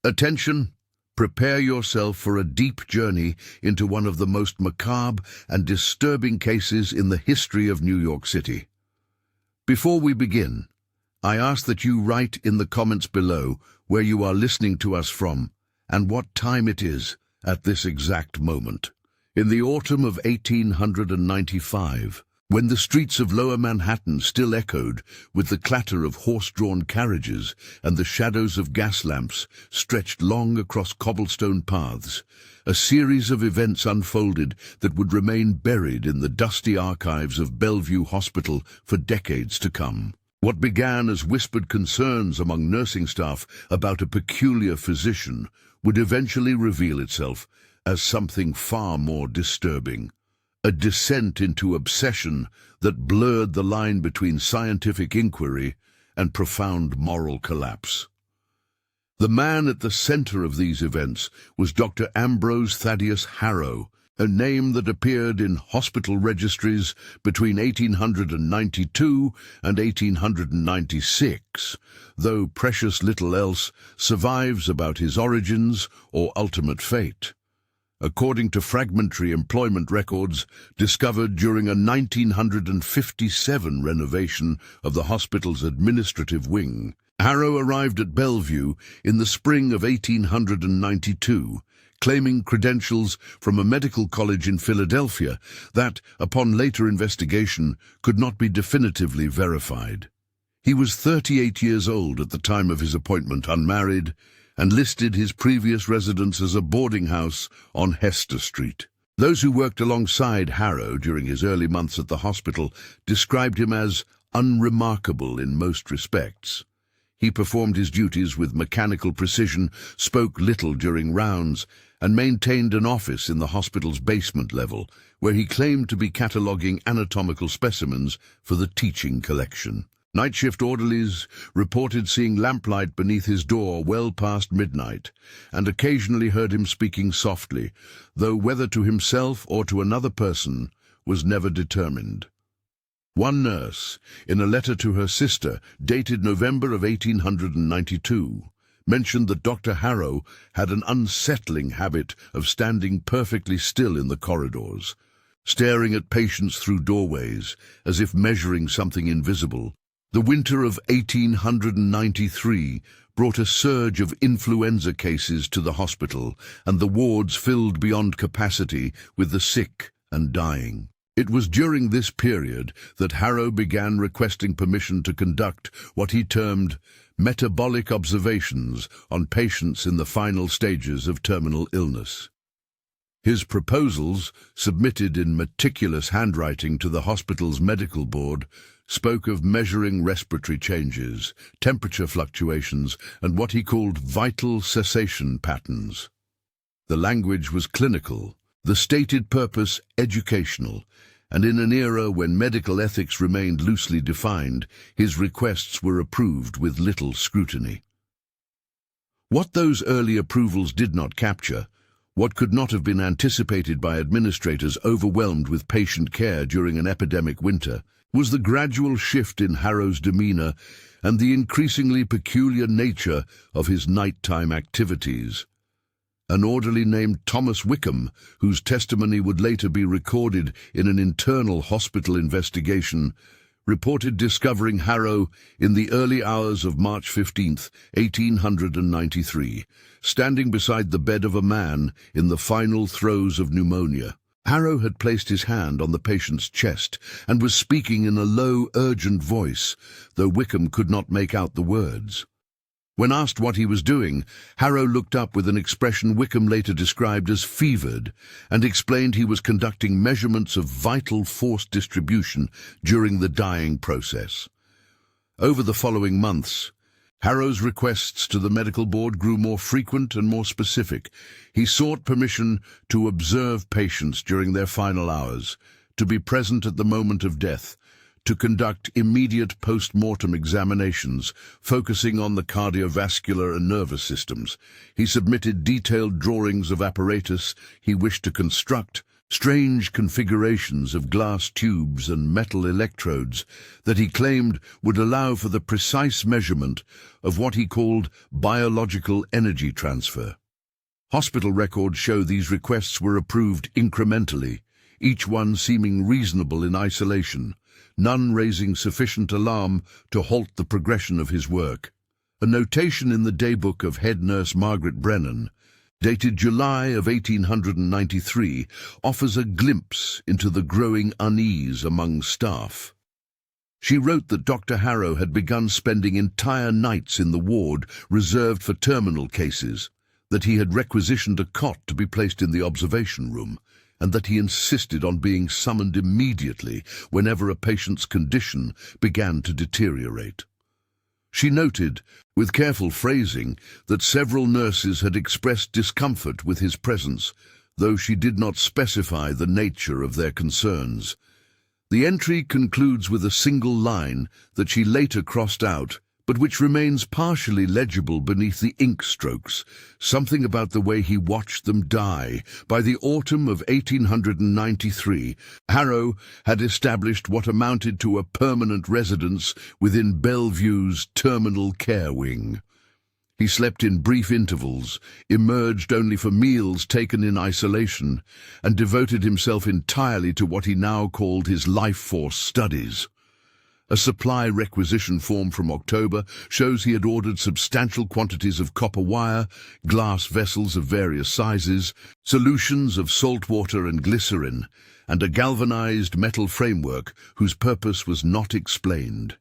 Attention! Prepare yourself for a deep journey into one of the most macabre and disturbing cases in the history of New York City. Before we begin, I ask that you write in the comments below where you are listening to us from and what time it is at this exact moment. In the autumn of 1895, when the streets of Lower Manhattan still echoed with the clatter of horse-drawn carriages and the shadows of gas lamps stretched long across cobblestone paths, a series of events unfolded that would remain buried in the dusty archives of Bellevue Hospital for decades to come. What began as whispered concerns among nursing staff about a peculiar physician would eventually reveal itself as something far more disturbing. A descent into obsession that blurred the line between scientific inquiry and profound moral collapse. The man at the center of these events was Dr. Ambrose Thaddeus Harrow, a name that appeared in hospital registries between 1892 and 1896, though precious little else survives about his origins or ultimate fate. According to fragmentary employment records discovered during a 1957 renovation of the hospital's administrative wing, Harrow arrived at Bellevue in the spring of 1892, claiming credentials from a medical college in Philadelphia that, upon later investigation, could not be definitively verified. He was 38 years old at the time of his appointment, unmarried, and listed his previous residence as a boarding house on Hester Street. Those who worked alongside Harrow during his early months at the hospital described him as unremarkable in most respects. He performed his duties with mechanical precision, spoke little during rounds, and maintained an office in the hospital's basement level, where he claimed to be cataloguing anatomical specimens for the teaching collection. Night shift orderlies reported seeing lamplight beneath his door well past midnight, and occasionally heard him speaking softly, though whether to himself or to another person was never determined. One nurse, in a letter to her sister dated November of 1892, mentioned that Dr. Harrow had an unsettling habit of standing perfectly still in the corridors, staring at patients through doorways as if measuring something invisible. The winter of 1893 brought a surge of influenza cases to the hospital, and the wards filled beyond capacity with the sick and dying. It was during this period that Harrow began requesting permission to conduct what he termed metabolic observations on patients in the final stages of terminal illness. His proposals, submitted in meticulous handwriting to the hospital's medical board, spoke of measuring respiratory changes, temperature fluctuations, and what he called vital cessation patterns. The language was clinical, the stated purpose educational, and in an era when medical ethics remained loosely defined, his requests were approved with little scrutiny. What those early approvals did not capture, what could not have been anticipated by administrators overwhelmed with patient care during an epidemic winter, was the gradual shift in Harrow's demeanor and the increasingly peculiar nature of his nighttime activities. An orderly named Thomas Wickham, whose testimony would later be recorded in an internal hospital investigation, reported discovering Harrow in the early hours of March 15, 1893, standing beside the bed of a man in the final throes of pneumonia. Harrow had placed his hand on the patient's chest and was speaking in a low, urgent voice, though Wickham could not make out the words. When asked what he was doing, Harrow looked up with an expression Wickham later described as fevered, and explained he was conducting measurements of vital force distribution during the dying process. Over the following months, Harrow's requests to the medical board grew more frequent and more specific. He sought permission to observe patients during their final hours, to be present at the moment of death, to conduct immediate post-mortem examinations, focusing on the cardiovascular and nervous systems. He submitted detailed drawings of apparatus he wished to construct, strange configurations of glass tubes and metal electrodes that he claimed would allow for the precise measurement of what he called biological energy transfer. Hospital records show these requests were approved incrementally, each one seeming reasonable in isolation, none raising sufficient alarm to halt the progression of his work. A notation in the daybook of head nurse Margaret Brennan, dated July of 1893, offers a glimpse into the growing unease among staff. She wrote that Dr. Harrow had begun spending entire nights in the ward reserved for terminal cases, that he had requisitioned a cot to be placed in the observation room, and that he insisted on being summoned immediately whenever a patient's condition began to deteriorate. She noted, with careful phrasing, that several nurses had expressed discomfort with his presence, though she did not specify the nature of their concerns. The entry concludes with a single line that she later crossed out, but which remains partially legible beneath the ink strokes, something about the way he watched them die. By the autumn of 1893, Harrow had established what amounted to a permanent residence within Bellevue's terminal care wing. He slept in brief intervals, emerged only for meals taken in isolation, and devoted himself entirely to what he now called his life force studies. A supply requisition form from October shows he had ordered substantial quantities of copper wire, glass vessels of various sizes, solutions of salt water and glycerin, and a galvanized metal framework whose purpose was not explained.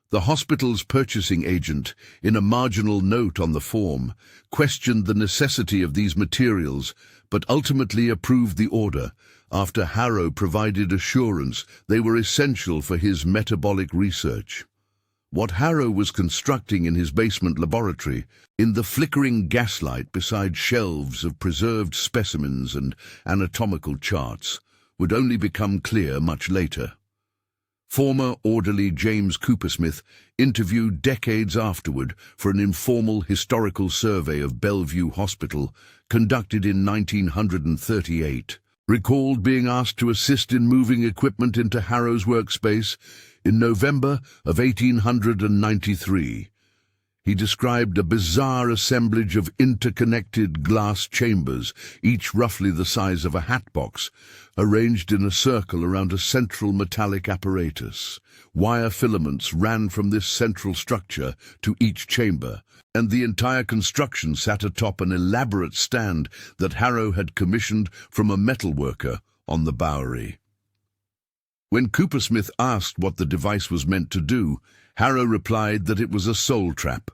The hospital's purchasing agent, in a marginal note on the form, questioned the necessity of these materials, but ultimately approved the order, after Harrow provided assurance they were essential for his metabolic research. What Harrow was constructing in his basement laboratory, in the flickering gaslight beside shelves of preserved specimens and anatomical charts, would only become clear much later. Former orderly James Coopersmith, interviewed decades afterward for an informal historical survey of Bellevue Hospital conducted in 1938, recalled being asked to assist in moving equipment into Harrow's workspace in November of 1893. He described a bizarre assemblage of interconnected glass chambers, each roughly the size of a hatbox, arranged in a circle around a central metallic apparatus. Wire filaments ran from this central structure to each chamber, and the entire construction sat atop an elaborate stand that Harrow had commissioned from a metalworker on the Bowery. When Coopersmith asked what the device was meant to do, Harrow replied that it was a soul trap,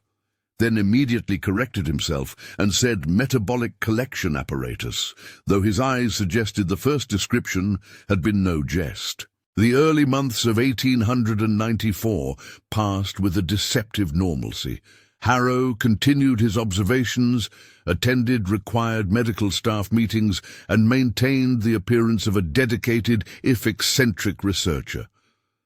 then immediately corrected himself and said metabolic collection apparatus, though his eyes suggested the first description had been no jest. The early months of 1894 passed with a deceptive normalcy. Harrow continued his observations, attended required medical staff meetings, and maintained the appearance of a dedicated, if eccentric, researcher.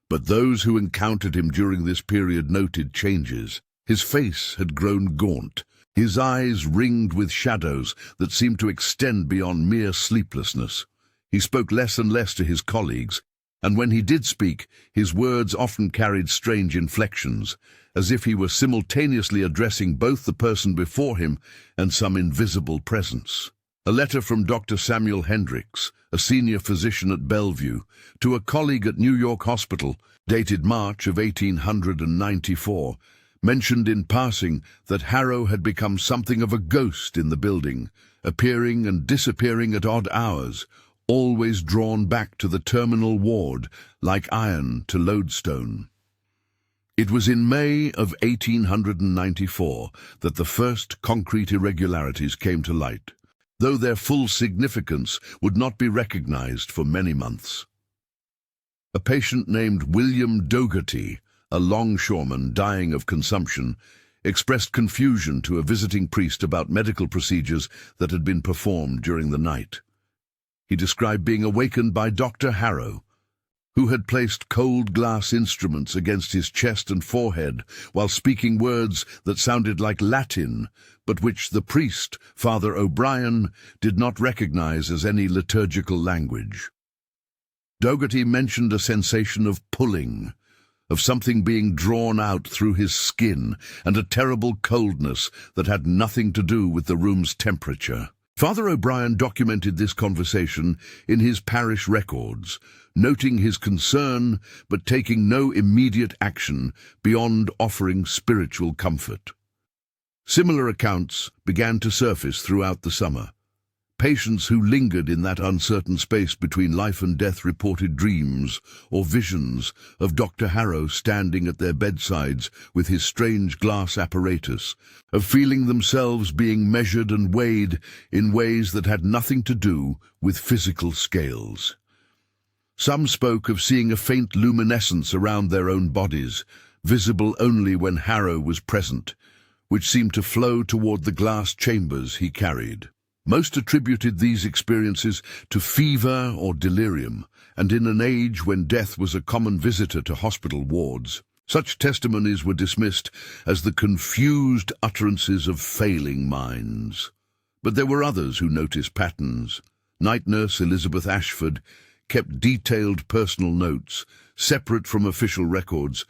But those who encountered him during this period noted changes. His face had grown gaunt, his eyes ringed with shadows that seemed to extend beyond mere sleeplessness. He spoke less and less to his colleagues, and when he did speak, his words often carried strange inflections, as if he were simultaneously addressing both the person before him and some invisible presence. A letter from Dr. Samuel Hendricks, a senior physician at Bellevue, to a colleague at New York Hospital, dated March of 1894, mentioned in passing that Harrow had become something of a ghost in the building, appearing and disappearing at odd hours, always drawn back to the terminal ward, like iron to lodestone. It was in May of 1894 that the first concrete irregularities came to light, though their full significance would not be recognized for many months. A patient named William Dougherty, a longshoreman dying of consumption, expressed confusion to a visiting priest about medical procedures that had been performed during the night. He described being awakened by Dr. Harrow. who had placed cold glass instruments against his chest and forehead while speaking words that sounded like Latin, but which the priest, Father O'Brien, did not recognize as any liturgical language. Dougherty mentioned a sensation of pulling, of something being drawn out through his skin, and a terrible coldness that had nothing to do with the room's temperature. Father O'Brien documented this conversation in his parish records, noting his concern but taking no immediate action beyond offering spiritual comfort. Similar accounts began to surface throughout the summer. Patients who lingered in that uncertain space between life and death reported dreams or visions of Dr. Harrow standing at their bedsides with his strange glass apparatus, of feeling themselves being measured and weighed in ways that had nothing to do with physical scales. Some spoke of seeing a faint luminescence around their own bodies, visible only when Harrow was present, which seemed to flow toward the glass chambers he carried. Most attributed these experiences to fever or delirium, and in an age when death was a common visitor to hospital wards, such testimonies were dismissed as the confused utterances of failing minds. But there were others who noticed patterns. Night nurse Elizabeth Ashford kept detailed personal notes, separate from official records,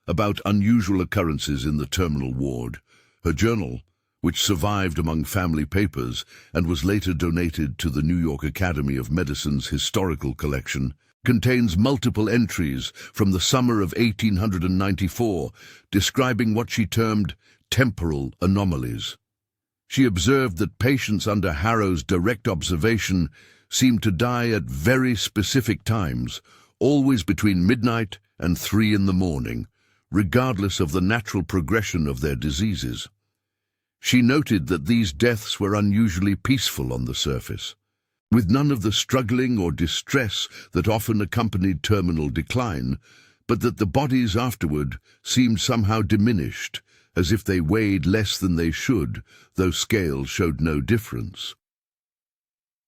about unusual occurrences in the terminal ward. Her journal, which survived among family papers and was later donated to the New York Academy of Medicine's historical collection, contains multiple entries from the summer of 1894 describing what she termed temporal anomalies. She observed that patients under Harrow's direct observation seemed to die at very specific times, always between midnight and 3 in the morning, regardless of the natural progression of their diseases. She noted that these deaths were unusually peaceful on the surface, with none of the struggling or distress that often accompanied terminal decline, but that the bodies afterward seemed somehow diminished, as if they weighed less than they should, though scales showed no difference.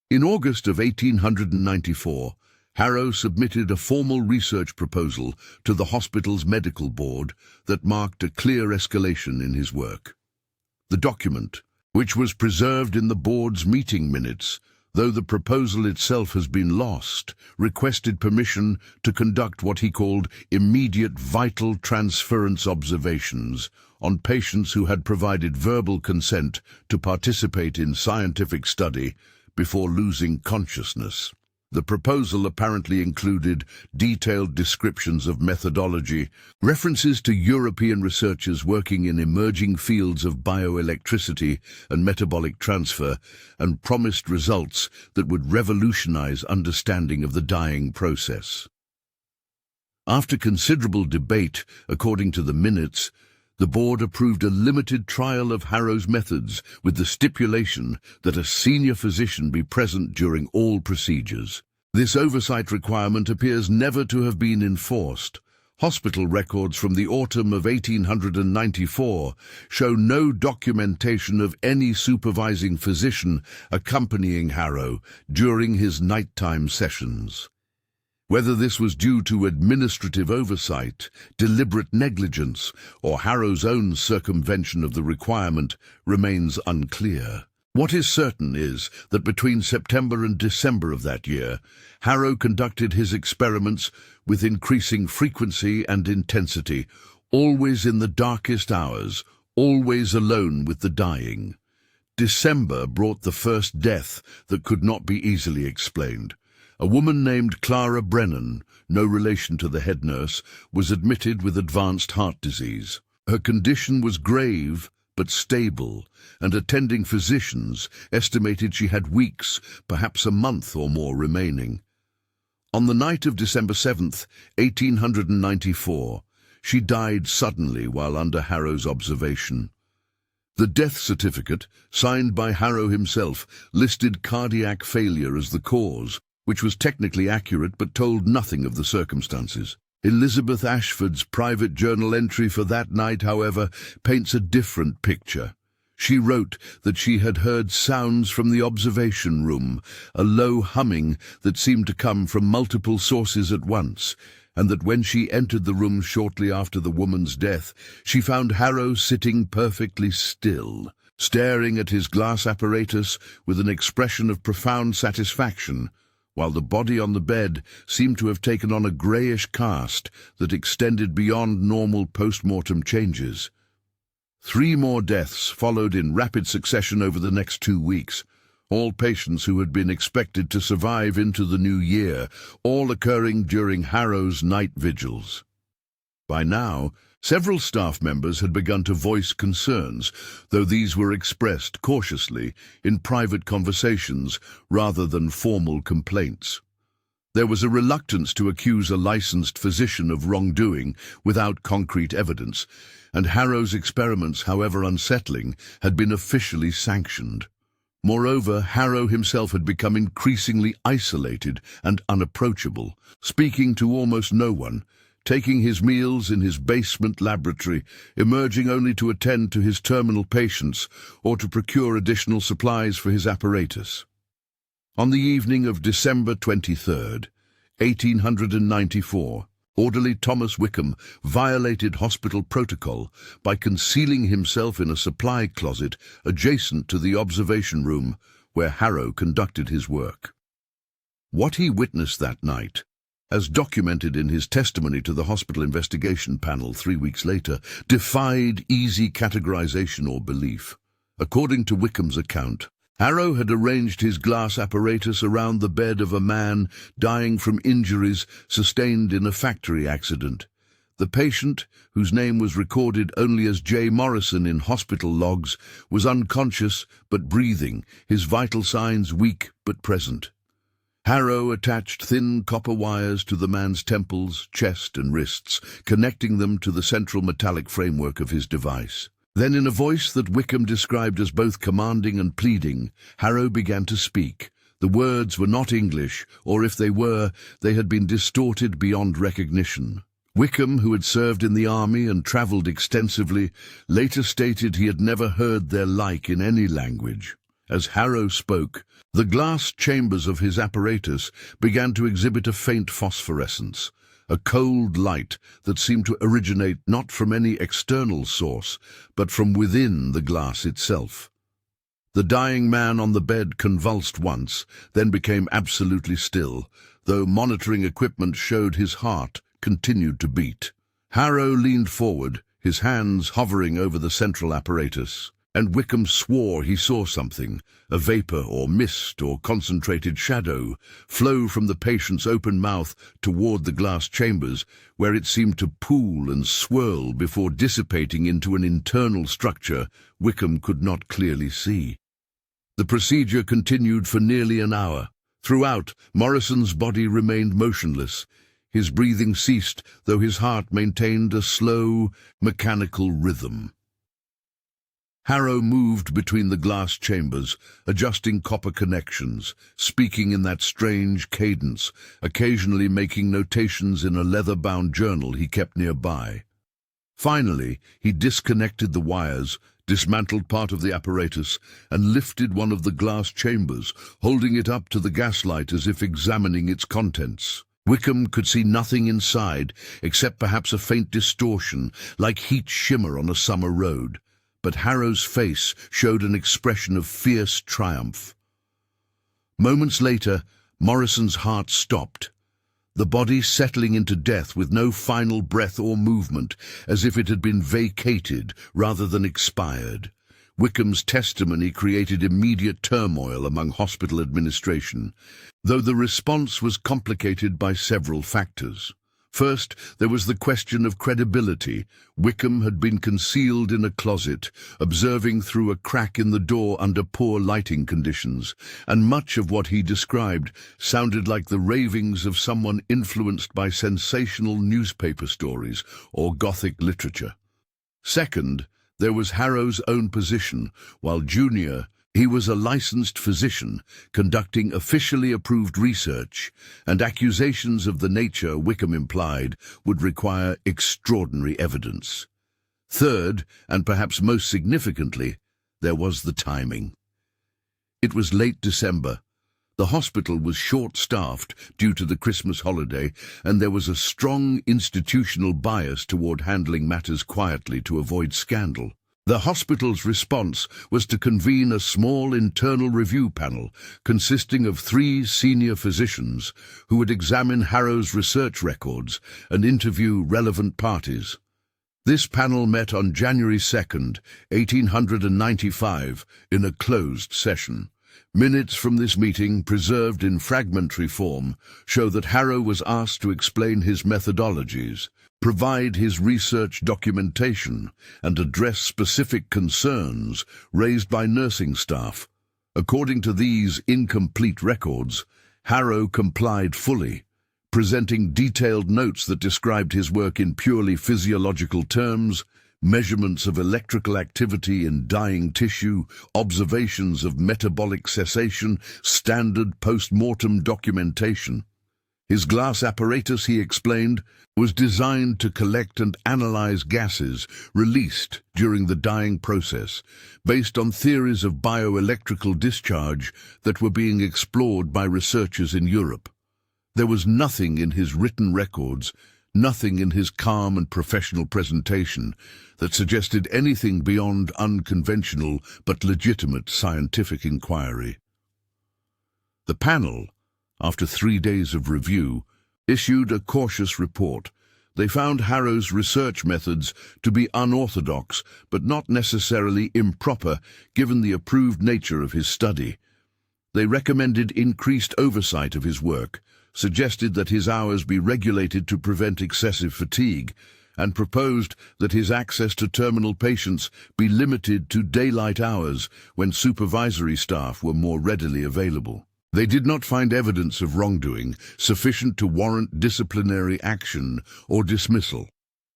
In August of 1894, Harrow submitted a formal research proposal to the hospital's medical board that marked a clear escalation in his work. The document, which was preserved in the board's meeting minutes, though the proposal itself has been lost, requested permission to conduct what he called immediate vital transference observations on patients who had provided verbal consent to participate in scientific study before losing consciousness. The proposal apparently included detailed descriptions of methodology, references to European researchers working in emerging fields of bioelectricity and metabolic transfer, and promised results that would revolutionize understanding of the dying process. After considerable debate, according to the minutes, the board approved a limited trial of Harrow's methods with the stipulation that a senior physician be present during all procedures. This oversight requirement appears never to have been enforced. Hospital records from the autumn of 1894 show no documentation of any supervising physician accompanying Harrow during his nighttime sessions. Whether this was due to administrative oversight, deliberate negligence, or Harrow's own circumvention of the requirement remains unclear. What is certain is that between September and December of that year, Harrow conducted his experiments with increasing frequency and intensity, always in the darkest hours, always alone with the dying. December brought the first death that could not be easily explained. A woman named Clara Brennan, no relation to the head nurse, was admitted with advanced heart disease. Her condition was grave but stable, and attending physicians estimated she had weeks, perhaps a month or more remaining. On the night of December 7th, 1894, she died suddenly while under Harrow's observation. The death certificate, signed by Harrow himself, listed cardiac failure as the cause, which was technically accurate but told nothing of the circumstances. Elizabeth Ashford's private journal entry for that night, however, paints a different picture. She wrote that she had heard sounds from the observation room, a low humming that seemed to come from multiple sources at once, and that when she entered the room shortly after the woman's death, she found Harrow sitting perfectly still, staring at his glass apparatus with an expression of profound satisfaction, while the body on the bed seemed to have taken on a greyish cast that extended beyond normal post-mortem changes. 3 more deaths followed in rapid succession over the next 2 weeks, all patients who had been expected to survive into the new year, all occurring during Harrow's night vigils. By now, several staff members had begun to voice concerns, though these were expressed cautiously in private conversations rather than formal complaints. There was a reluctance to accuse a licensed physician of wrongdoing without concrete evidence, and Harrow's experiments, however unsettling, had been officially sanctioned. Moreover, Harrow himself had become increasingly isolated and unapproachable, speaking to almost no one, taking his meals in his basement laboratory, emerging only to attend to his terminal patients or to procure additional supplies for his apparatus. On the evening of December 23rd, 1894, orderly Thomas Wickham violated hospital protocol by concealing himself in a supply closet adjacent to the observation room where Harrow conducted his work. What he witnessed that night, as documented in his testimony to the hospital investigation panel 3 weeks later, defied easy categorization or belief. According to Wickham's account, Harrow had arranged his glass apparatus around the bed of a man dying from injuries sustained in a factory accident. The patient, whose name was recorded only as J. Morrison in hospital logs, was unconscious but breathing, his vital signs weak but present. Harrow attached thin copper wires to the man's temples, chest and wrists, connecting them to the central metallic framework of his device. Then, in a voice that Wickham described as both commanding and pleading, Harrow began to speak. The words were not English, or if they were, they had been distorted beyond recognition. Wickham, who had served in the army and travelled extensively, later stated he had never heard their like in any language. As Harrow spoke, the glass chambers of his apparatus began to exhibit a faint phosphorescence, a cold light that seemed to originate not from any external source, but from within the glass itself. The dying man on the bed convulsed once, then became absolutely still, though monitoring equipment showed his heart continued to beat. Harrow leaned forward, his hands hovering over the central apparatus, and Wickham swore he saw something, a vapor or mist or concentrated shadow, flow from the patient's open mouth toward the glass chambers, where it seemed to pool and swirl before dissipating into an internal structure Wickham could not clearly see. The procedure continued for nearly an hour. Throughout, Morrison's body remained motionless. His breathing ceased, though his heart maintained a slow, mechanical rhythm. Harrow moved between the glass chambers, adjusting copper connections, speaking in that strange cadence, occasionally making notations in a leather-bound journal he kept nearby. Finally, he disconnected the wires, dismantled part of the apparatus, and lifted one of the glass chambers, holding it up to the gaslight as if examining its contents. Wickham could see nothing inside, except perhaps a faint distortion, like heat shimmer on a summer road. But Harrow's face showed an expression of fierce triumph. Moments later, Morrison's heart stopped, the body settling into death with no final breath or movement, as if it had been vacated rather than expired. Wickham's testimony created immediate turmoil among hospital administration, though the response was complicated by several factors. First, there was the question of credibility. Wickham had been concealed in a closet, observing through a crack in the door under poor lighting conditions, and much of what he described sounded like the ravings of someone influenced by sensational newspaper stories or Gothic literature. Second, there was Harrow's own position. While junior, he was a licensed physician conducting officially approved research, and accusations of the nature Wickham implied would require extraordinary evidence. Third, and perhaps most significantly, there was the timing. It was late December. The hospital was short-staffed due to the Christmas holiday, and there was a strong institutional bias toward handling matters quietly to avoid scandal. The hospital's response was to convene a small internal review panel consisting of 3 senior physicians who would examine Harrow's research records and interview relevant parties. This panel met on January 2nd, 1895, in a closed session. Minutes from this meeting, preserved in fragmentary form, show that Harrow was asked to explain his methodologies, provide his research documentation, and address specific concerns raised by nursing staff. According to these incomplete records, Harrow complied fully, presenting detailed notes that described his work in purely physiological terms, measurements of electrical activity in dying tissue, observations of metabolic cessation, standard post-mortem documentation. His glass apparatus, he explained, was designed to collect and analyze gases released during the dying process, based on theories of bioelectrical discharge that were being explored by researchers in Europe. There was nothing in his written records, nothing in his calm and professional presentation that suggested anything beyond unconventional but legitimate scientific inquiry. The panel, after 3 days of review, issued a cautious report. They found Harrow's research methods to be unorthodox but not necessarily improper given the approved nature of his study. They recommended increased oversight of his work, suggested that his hours be regulated to prevent excessive fatigue, and proposed that his access to terminal patients be limited to daylight hours when supervisory staff were more readily available. They did not find evidence of wrongdoing sufficient to warrant disciplinary action or dismissal.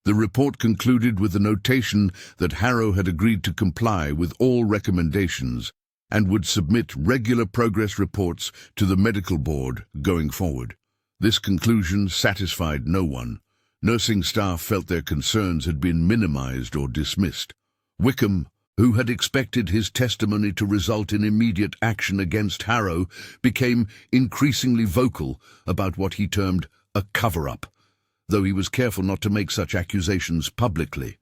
The report concluded with a notation that Harrow had agreed to comply with all recommendations and would submit regular progress reports to the medical board going forward. This conclusion satisfied no one. Nursing staff felt their concerns had been minimized or dismissed. Wickham, who had expected his testimony to result in immediate action against Harrow, became increasingly vocal about what he termed a cover-up, though he was careful not to make such accusations publicly.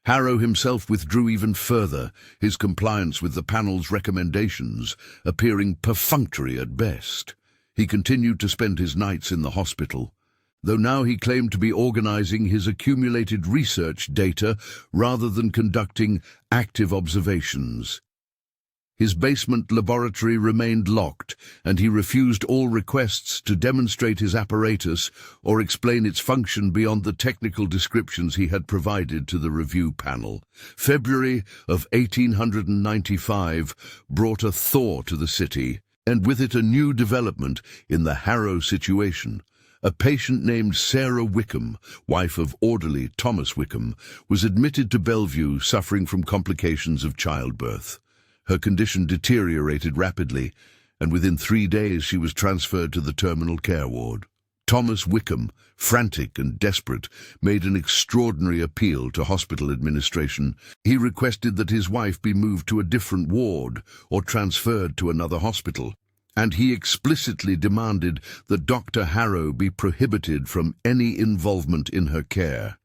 Harrow himself withdrew even further, his compliance with the panel's recommendations appearing perfunctory at best. He continued to spend his nights in the hospital, though now he claimed to be organizing his accumulated research data rather than conducting active observations. His basement laboratory remained locked, and he refused all requests to demonstrate his apparatus or explain its function beyond the technical descriptions he had provided to the review panel. February of 1895 brought a thaw to the city, and with it a new development in the Harrow situation. A patient named Sarah Wickham, wife of orderly Thomas Wickham, was admitted to Bellevue suffering from complications of childbirth. Her condition deteriorated rapidly, and within 3 days she was transferred to the terminal care ward. Thomas Wickham, frantic and desperate, made an extraordinary appeal to hospital administration. He requested that his wife be moved to a different ward or transferred to another hospital, and he explicitly demanded that Dr. Harrow be prohibited from any involvement in her care.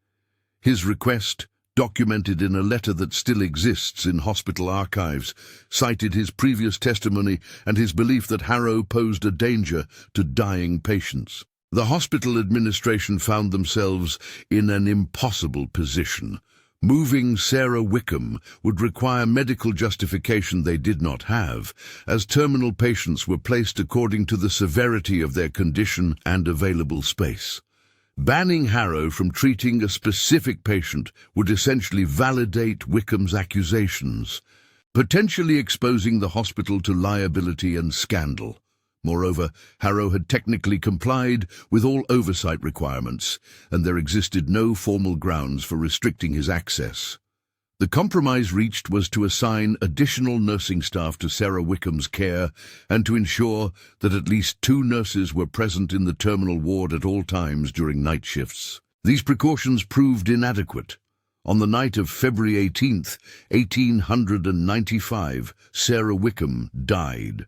His request, documented in a letter that still exists in hospital archives, cited his previous testimony and his belief that Harrow posed a danger to dying patients. The hospital administration found themselves in an impossible position. Moving Sarah Wickham would require medical justification they did not have, as terminal patients were placed according to the severity of their condition and available space. Banning Harrow from treating a specific patient would essentially validate Wickham's accusations, potentially exposing the hospital to liability and scandal. Moreover, Harrow had technically complied with all oversight requirements, and there existed no formal grounds for restricting his access. The compromise reached was to assign additional nursing staff to Sarah Wickham's care and to ensure that at least 2 nurses were present in the terminal ward at all times during night shifts. These precautions proved inadequate. On the night of February 18th, 1895, Sarah Wickham died.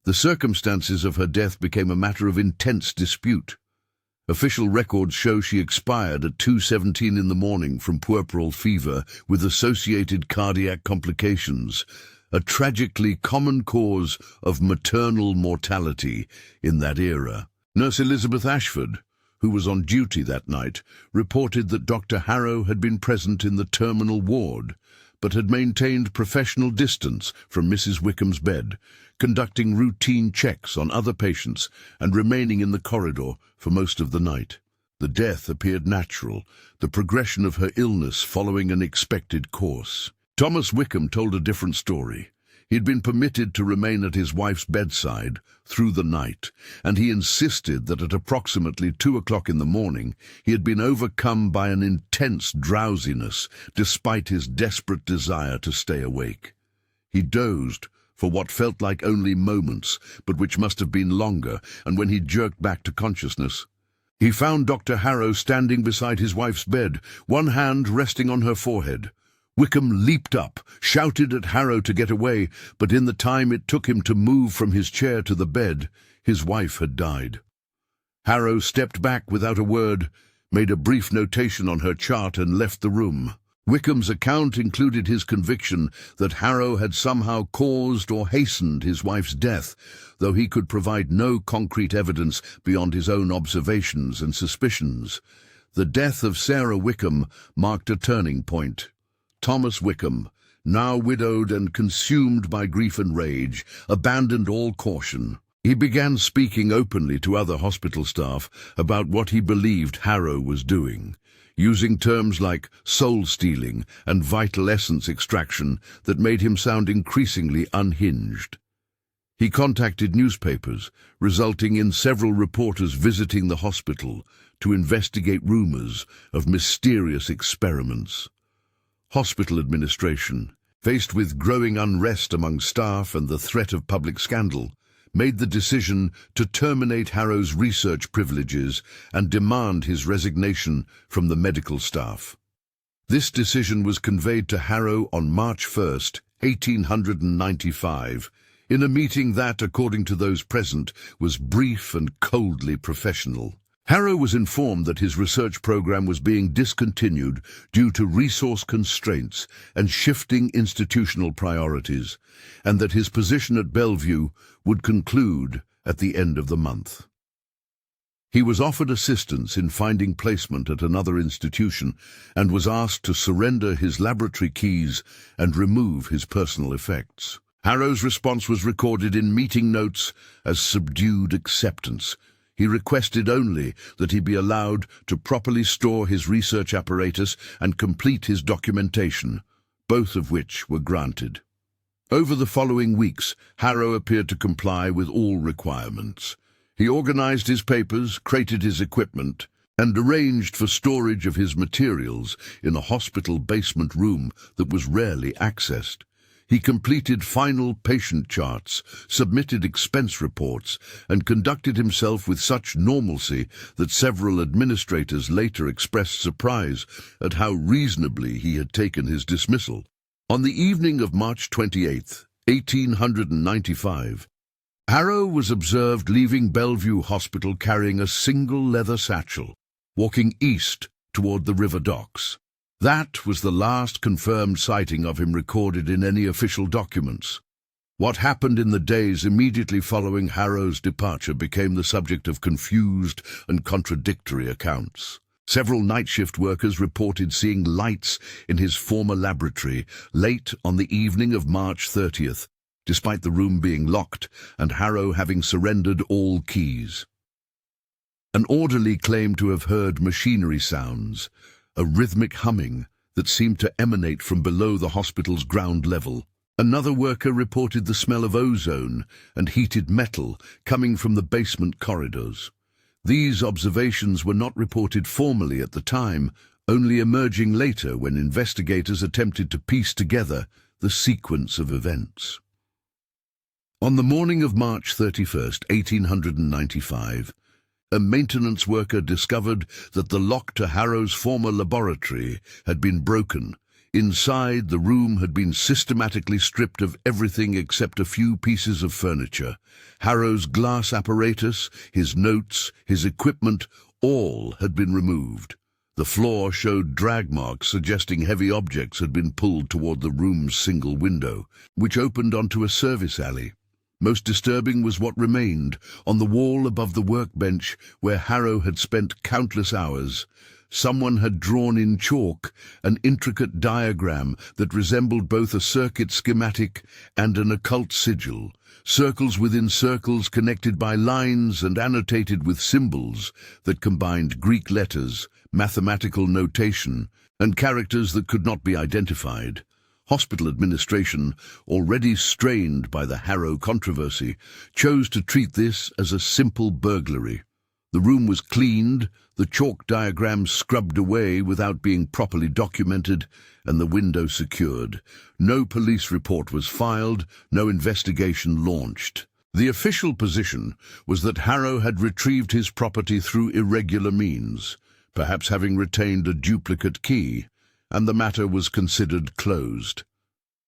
The circumstances of her death became a matter of intense dispute. Official records show she expired at 2:17 in the morning from puerperal fever with associated cardiac complications, a tragically common cause of maternal mortality in that era. Nurse Elizabeth Ashford, who was on duty that night, reported that Dr. Harrow had been present in the terminal ward, but had maintained professional distance from Mrs. Wickham's bed, conducting routine checks on other patients and remaining in the corridor for most of the night. The death appeared natural, the progression of her illness following an expected course. Thomas Wickham told a different story. He had been permitted to remain at his wife's bedside through the night, and he insisted that at approximately 2 o'clock in the morning he had been overcome by an intense drowsiness despite his desperate desire to stay awake. He dozed for what felt like only moments, but which must have been longer, and when he jerked back to consciousness, he found Dr. Harrow standing beside his wife's bed, one hand resting on her forehead. Wickham leaped up, shouted at Harrow to get away, but in the time it took him to move from his chair to the bed, his wife had died. Harrow stepped back without a word, made a brief notation on her chart and left the room. Wickham's account included his conviction that Harrow had somehow caused or hastened his wife's death, though he could provide no concrete evidence beyond his own observations and suspicions. The death of Sarah Wickham marked a turning point. Thomas Wickham, now widowed and consumed by grief and rage, abandoned all caution. He began speaking openly to other hospital staff about what he believed Harrow was doing, using terms like soul-stealing and vital essence extraction that made him sound increasingly unhinged. He contacted newspapers, resulting in several reporters visiting the hospital to investigate rumors of mysterious experiments. Hospital administration, faced with growing unrest among staff and the threat of public scandal, made the decision to terminate Harrow's research privileges and demand his resignation from the medical staff. This decision was conveyed to Harrow on March 1st, 1895, in a meeting that, according to those present, was brief and coldly professional. Harrow was informed that his research program was being discontinued due to resource constraints and shifting institutional priorities, and that his position at Bellevue would conclude at the end of the month. He was offered assistance in finding placement at another institution and was asked to surrender his laboratory keys and remove his personal effects. Harrow's response was recorded in meeting notes as subdued acceptance. He requested only that he be allowed to properly store his research apparatus and complete his documentation, both of which were granted. Over the following weeks, Harrow appeared to comply with all requirements. He organized his papers, crated his equipment, and arranged for storage of his materials in a hospital basement room that was rarely accessed. He completed final patient charts, submitted expense reports, and conducted himself with such normalcy that several administrators later expressed surprise at how reasonably he had taken his dismissal. On the evening of March 28, 1895, Harrow was observed leaving Bellevue Hospital carrying a single leather satchel, walking east toward the river docks. That was the last confirmed sighting of him recorded in any official documents. What happened in the days immediately following Harrow's departure became the subject of confused and contradictory accounts. Several night shift workers reported seeing lights in his former laboratory late on the evening of March 30th, despite the room being locked and Harrow having surrendered all keys. An orderly claimed to have heard machinery sounds, a rhythmic humming that seemed to emanate from below the hospital's ground level. Another worker reported the smell of ozone and heated metal coming from the basement corridors. These observations were not reported formally at the time, only emerging later when investigators attempted to piece together the sequence of events. On the morning of March 31st, 1895, A maintenance worker discovered that the lock to Harrow's former laboratory had been broken. Inside, the room had been systematically stripped of everything except a few pieces of furniture. Harrow's glass apparatus, his notes, his equipment, all had been removed. The floor showed drag marks suggesting heavy objects had been pulled toward the room's single window, which opened onto a service alley. Most disturbing was what remained. On the wall above the workbench, where Harrow had spent countless hours, someone had drawn in chalk an intricate diagram that resembled both a circuit schematic and an occult sigil. Circles within circles connected by lines and annotated with symbols that combined Greek letters, mathematical notation, and characters that could not be identified. Hospital administration, already strained by the Harrow controversy, chose to treat this as a simple burglary. The room was cleaned, the chalk diagrams scrubbed away without being properly documented, and the window secured. No police report was filed, no investigation launched. The official position was that Harrow had retrieved his property through irregular means, perhaps having retained a duplicate key, and the matter was considered closed.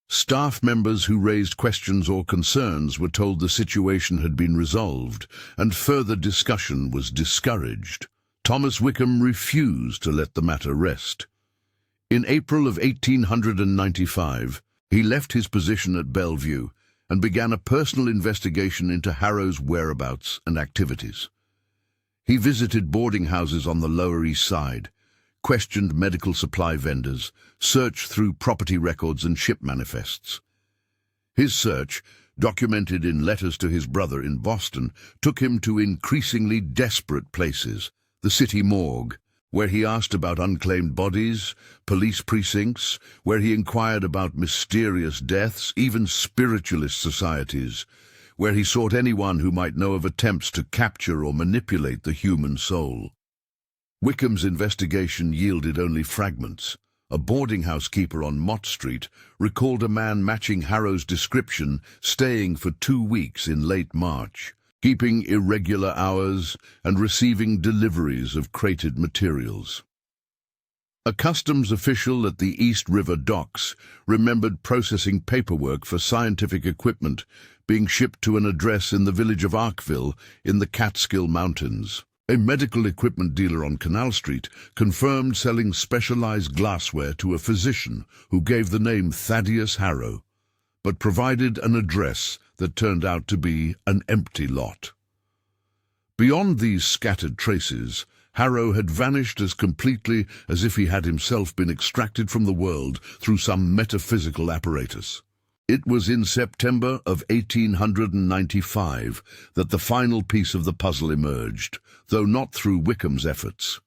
Staff members who raised questions or concerns were told the situation had been resolved, and further discussion was discouraged. Thomas Wickham refused to let the matter rest. In April of 1895, he left his position at Bellevue and began a personal investigation into Harrow's whereabouts and activities. He visited boarding houses on the Lower East Side, questioned medical supply vendors, searched through property records and ship manifests. His search, documented in letters to his brother in Boston, took him to increasingly desperate places. The city morgue, where he asked about unclaimed bodies, police precincts, where he inquired about mysterious deaths, even spiritualist societies, where he sought anyone who might know of attempts to capture or manipulate the human soul. Wickham's investigation yielded only fragments. A boarding house keeper on Mott Street recalled a man matching Harrow's description staying for 2 weeks in late March, keeping irregular hours and receiving deliveries of crated materials. A customs official at the East River docks remembered processing paperwork for scientific equipment being shipped to an address in the village of Arkville in the Catskill Mountains. A medical equipment dealer on Canal Street confirmed selling specialized glassware to a physician who gave the name Thaddeus Harrow, but provided an address that turned out to be an empty lot. Beyond these scattered traces, Harrow had vanished as completely as if he had himself been extracted from the world through some metaphysical apparatus. It was in September of 1895 that the final piece of the puzzle emerged, though not through Wickham's efforts.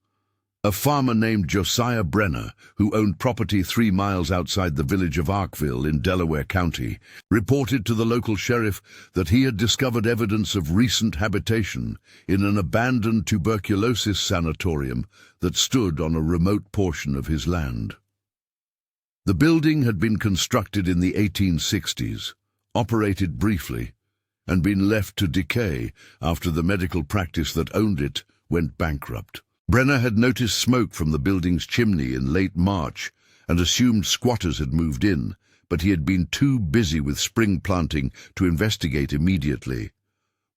A farmer named Josiah Brenner, who owned property 3 miles outside the village of Arkville in Delaware County, reported to the local sheriff that he had discovered evidence of recent habitation in an abandoned tuberculosis sanatorium that stood on a remote portion of his land. The building had been constructed in the 1860s, operated briefly, and been left to decay after the medical practice that owned it went bankrupt. Brenner had noticed smoke from the building's chimney in late March and assumed squatters had moved in, but he had been too busy with spring planting to investigate immediately.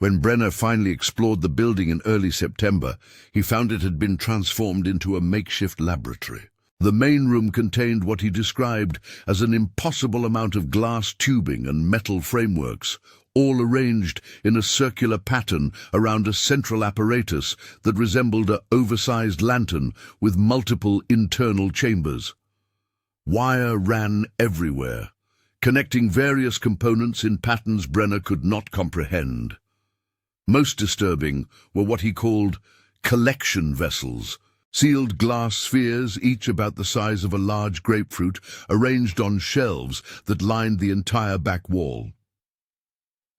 When Brenner finally explored the building in early September, he found it had been transformed into a makeshift laboratory. The main room contained what he described as an impossible amount of glass tubing and metal frameworks, all arranged in a circular pattern around a central apparatus that resembled an oversized lantern with multiple internal chambers. Wire ran everywhere, connecting various components in patterns Brenner could not comprehend. Most disturbing were what he called collection vessels, sealed glass spheres, each about the size of a large grapefruit, arranged on shelves that lined the entire back wall.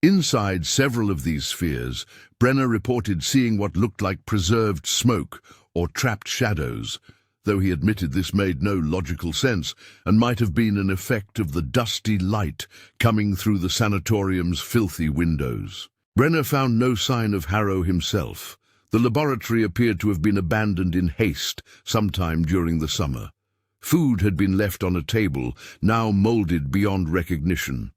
Inside several of these spheres, Brenner reported seeing what looked like preserved smoke or trapped shadows, though he admitted this made no logical sense and might have been an effect of the dusty light coming through the sanatorium's filthy windows. Brenner found no sign of Harrow himself, The laboratory appeared to have been abandoned in haste sometime during the summer. Food had been left on a table, now molded beyond recognition.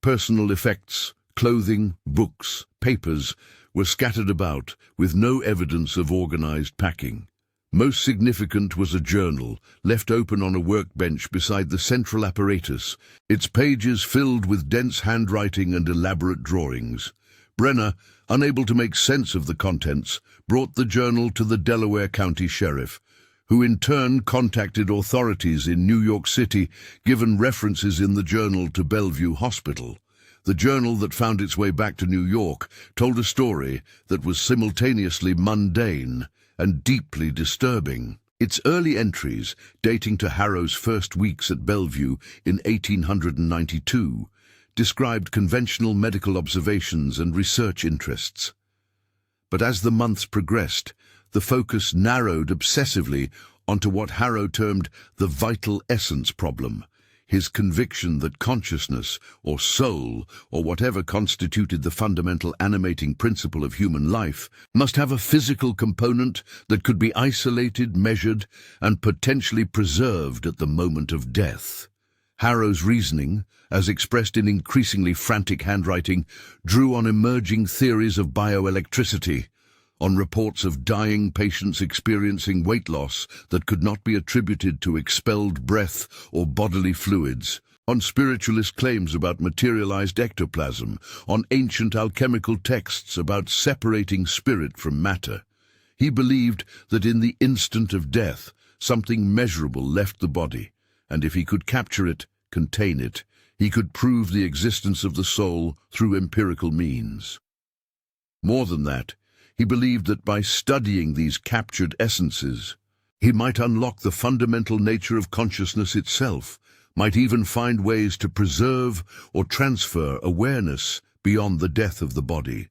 Personal effects, clothing, books, papers were scattered about with no evidence of organized packing. Most significant was a journal, left open on a workbench beside the central apparatus, its pages filled with dense handwriting and elaborate drawings. Brenner, unable to make sense of the contents, brought the journal to the Delaware County Sheriff, who in turn contacted authorities in New York City, given references in the journal to Bellevue Hospital. The journal that found its way back to New York told a story that was simultaneously mundane and deeply disturbing. Its early entries, dating to Harrow's first weeks at Bellevue in 1892, described conventional medical observations and research interests. But as the months progressed, the focus narrowed obsessively onto what Harrow termed the vital essence problem, his conviction that consciousness, or soul, or whatever constituted the fundamental animating principle of human life, must have a physical component that could be isolated, measured, and potentially preserved at the moment of death. Harrow's reasoning, as expressed in increasingly frantic handwriting, drew on emerging theories of bioelectricity, on reports of dying patients experiencing weight loss that could not be attributed to expelled breath or bodily fluids, on spiritualist claims about materialized ectoplasm, on ancient alchemical texts about separating spirit from matter. He believed that in the instant of death, something measurable left the body, and if he could capture it, contain it, he could prove the existence of the soul through empirical means. More than that, he believed that by studying these captured essences, he might unlock the fundamental nature of consciousness itself, might even find ways to preserve or transfer awareness beyond the death of the body.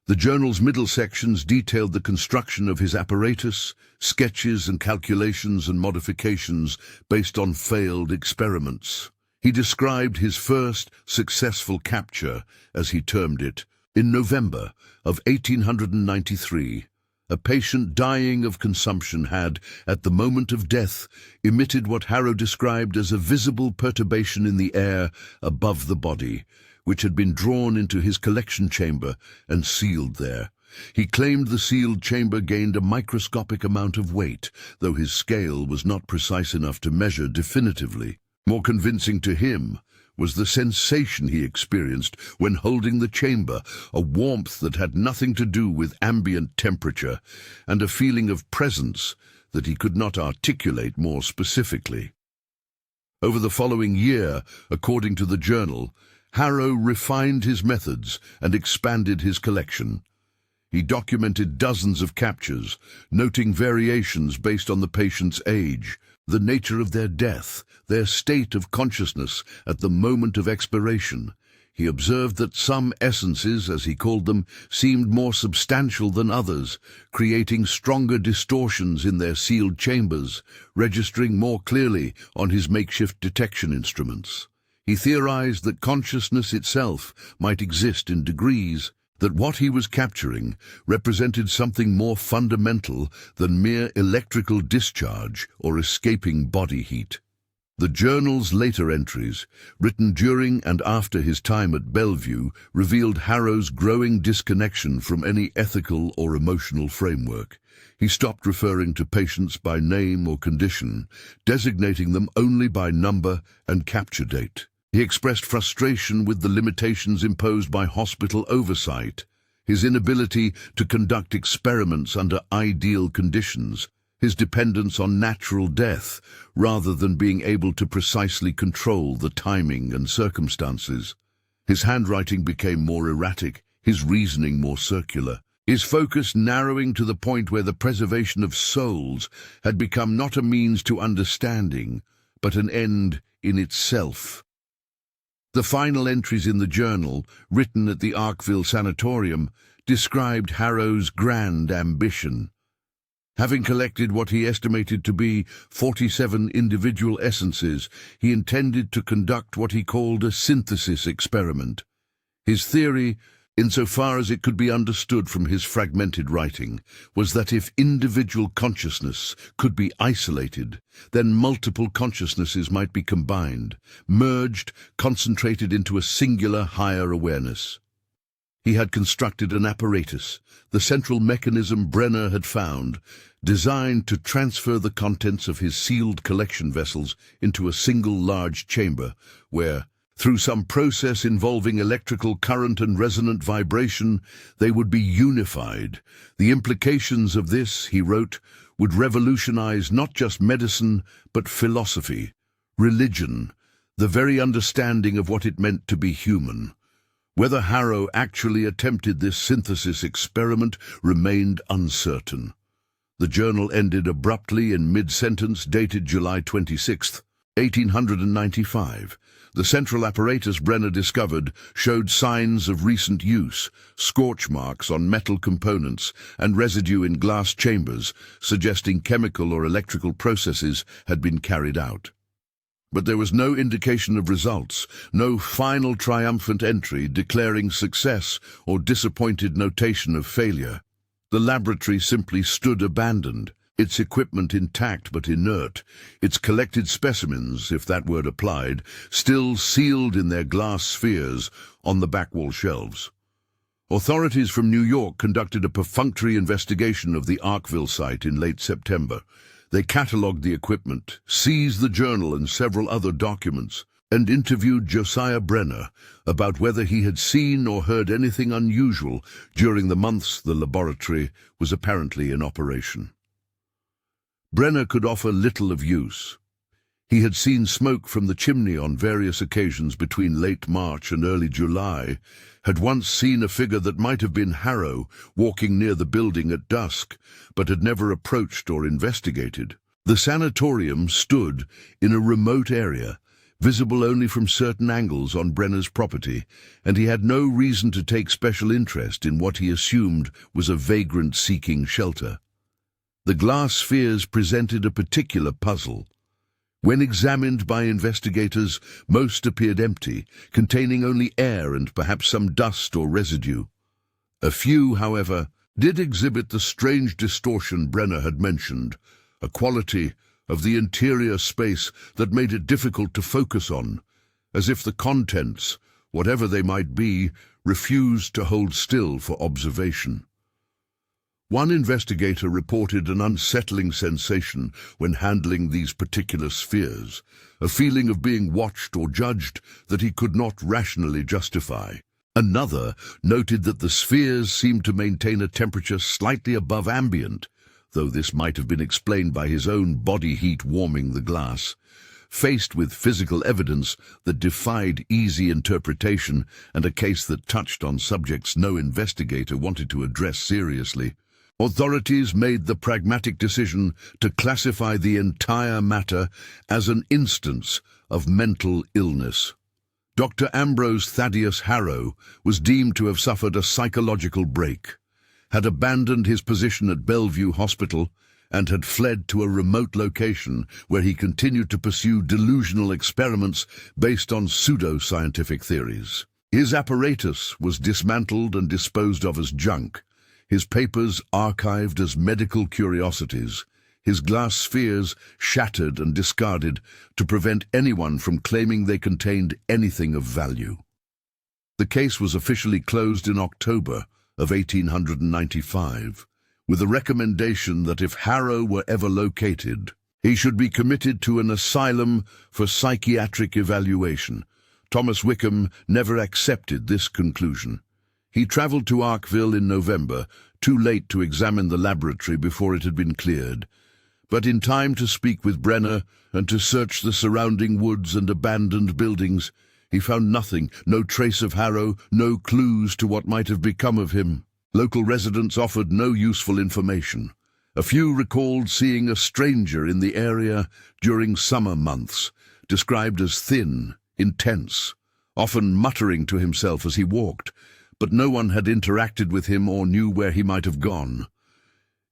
The journal's middle sections detailed the construction of his apparatus, sketches and calculations and modifications based on failed experiments. He described his first successful capture, as he termed it, in November of 1893. A patient dying of consumption had, at the moment of death, emitted what Harrow described as a visible perturbation in the air above the body, which had been drawn into his collection chamber and sealed there. He claimed the sealed chamber gained a microscopic amount of weight, though his scale was not precise enough to measure definitively. More convincing to him was the sensation he experienced when holding the chamber, a warmth that had nothing to do with ambient temperature, and a feeling of presence that he could not articulate more specifically. Over the following year, according to the journal, Harrow refined his methods and expanded his collection. He documented dozens of captures, noting variations based on the patient's age, the nature of their death, their state of consciousness at the moment of expiration. He observed that some essences, as he called them, seemed more substantial than others, creating stronger distortions in their sealed chambers, registering more clearly on his makeshift detection instruments. He theorized that consciousness itself might exist in degrees, that what he was capturing represented something more fundamental than mere electrical discharge or escaping body heat. The journal's later entries, written during and after his time at Bellevue, revealed Harrow's growing disconnection from any ethical or emotional framework. He stopped referring to patients by name or condition, designating them only by number and capture date. He expressed frustration with the limitations imposed by hospital oversight, his inability to conduct experiments under ideal conditions, his dependence on natural death rather than being able to precisely control the timing and circumstances. His handwriting became more erratic, his reasoning more circular, his focus narrowing to the point where the preservation of souls had become not a means to understanding, but an end in itself. The final entries in the journal, written at the Arkville Sanatorium, described Harrow's grand ambition. Having collected what he estimated to be 47 individual essences, he intended to conduct what he called a synthesis experiment. His theory, insofar as it could be understood from his fragmented writing, was that if individual consciousness could be isolated, then multiple consciousnesses might be combined, merged, concentrated into a singular higher awareness. He had constructed an apparatus, the central mechanism Brenner had found, designed to transfer the contents of his sealed collection vessels into a single large chamber, where, through some process involving electrical current and resonant vibration, they would be unified. The implications of this, he wrote, would revolutionize not just medicine, but philosophy, religion, the very understanding of what it meant to be human. Whether Harrow actually attempted this synthesis experiment remained uncertain. The journal ended abruptly in mid-sentence dated July 26, 1895. The central apparatus Brenner discovered showed signs of recent use, scorch marks on metal components and residue in glass chambers, suggesting chemical or electrical processes had been carried out. But there was no indication of results, no final triumphant entry declaring success or disappointed notation of failure. The laboratory simply stood abandoned, its equipment intact but inert, its collected specimens, if that word applied, still sealed in their glass spheres on the back-wall shelves. Authorities from New York conducted a perfunctory investigation of the Arkville site in late September. They catalogued the equipment, seized the journal and several other documents, and interviewed Josiah Brenner about whether he had seen or heard anything unusual during the months the laboratory was apparently in operation. Brenner could offer little of use. He had seen smoke from the chimney on various occasions between late March and early July, had once seen a figure that might have been Harrow walking near the building at dusk, but had never approached or investigated. The sanatorium stood in a remote area, visible only from certain angles on Brenner's property, and he had no reason to take special interest in what he assumed was a vagrant seeking shelter. The glass spheres presented a particular puzzle. When examined by investigators, most appeared empty, containing only air and perhaps some dust or residue. A few, however, did exhibit the strange distortion Brenner had mentioned, a quality of the interior space that made it difficult to focus on, as if the contents, whatever they might be, refused to hold still for observation. One investigator reported an unsettling sensation when handling these particular spheres, a feeling of being watched or judged that he could not rationally justify. Another noted that the spheres seemed to maintain a temperature slightly above ambient, though this might have been explained by his own body heat warming the glass. Faced with physical evidence that defied easy interpretation and a case that touched on subjects no investigator wanted to address seriously, authorities made the pragmatic decision to classify the entire matter as an instance of mental illness. Dr. Ambrose Thaddeus Harrow was deemed to have suffered a psychological break, had abandoned his position at Bellevue Hospital, and had fled to a remote location where he continued to pursue delusional experiments based on pseudo-scientific theories. His apparatus was dismantled and disposed of as junk, his papers archived as medical curiosities, his glass spheres shattered and discarded to prevent anyone from claiming they contained anything of value. The case was officially closed in October of 1895, with a recommendation that if Harrow were ever located, he should be committed to an asylum for psychiatric evaluation. Thomas Wickham never accepted this conclusion. He traveled to Arkville in November, too late to examine the laboratory before it had been cleared, but in time to speak with Brenner and to search the surrounding woods and abandoned buildings. He found nothing, no trace of Harrow, no clues to what might have become of him. Local residents offered no useful information. A few recalled seeing a stranger in the area during summer months, described as thin, intense, often muttering to himself as he walked, but no one had interacted with him or knew where he might have gone.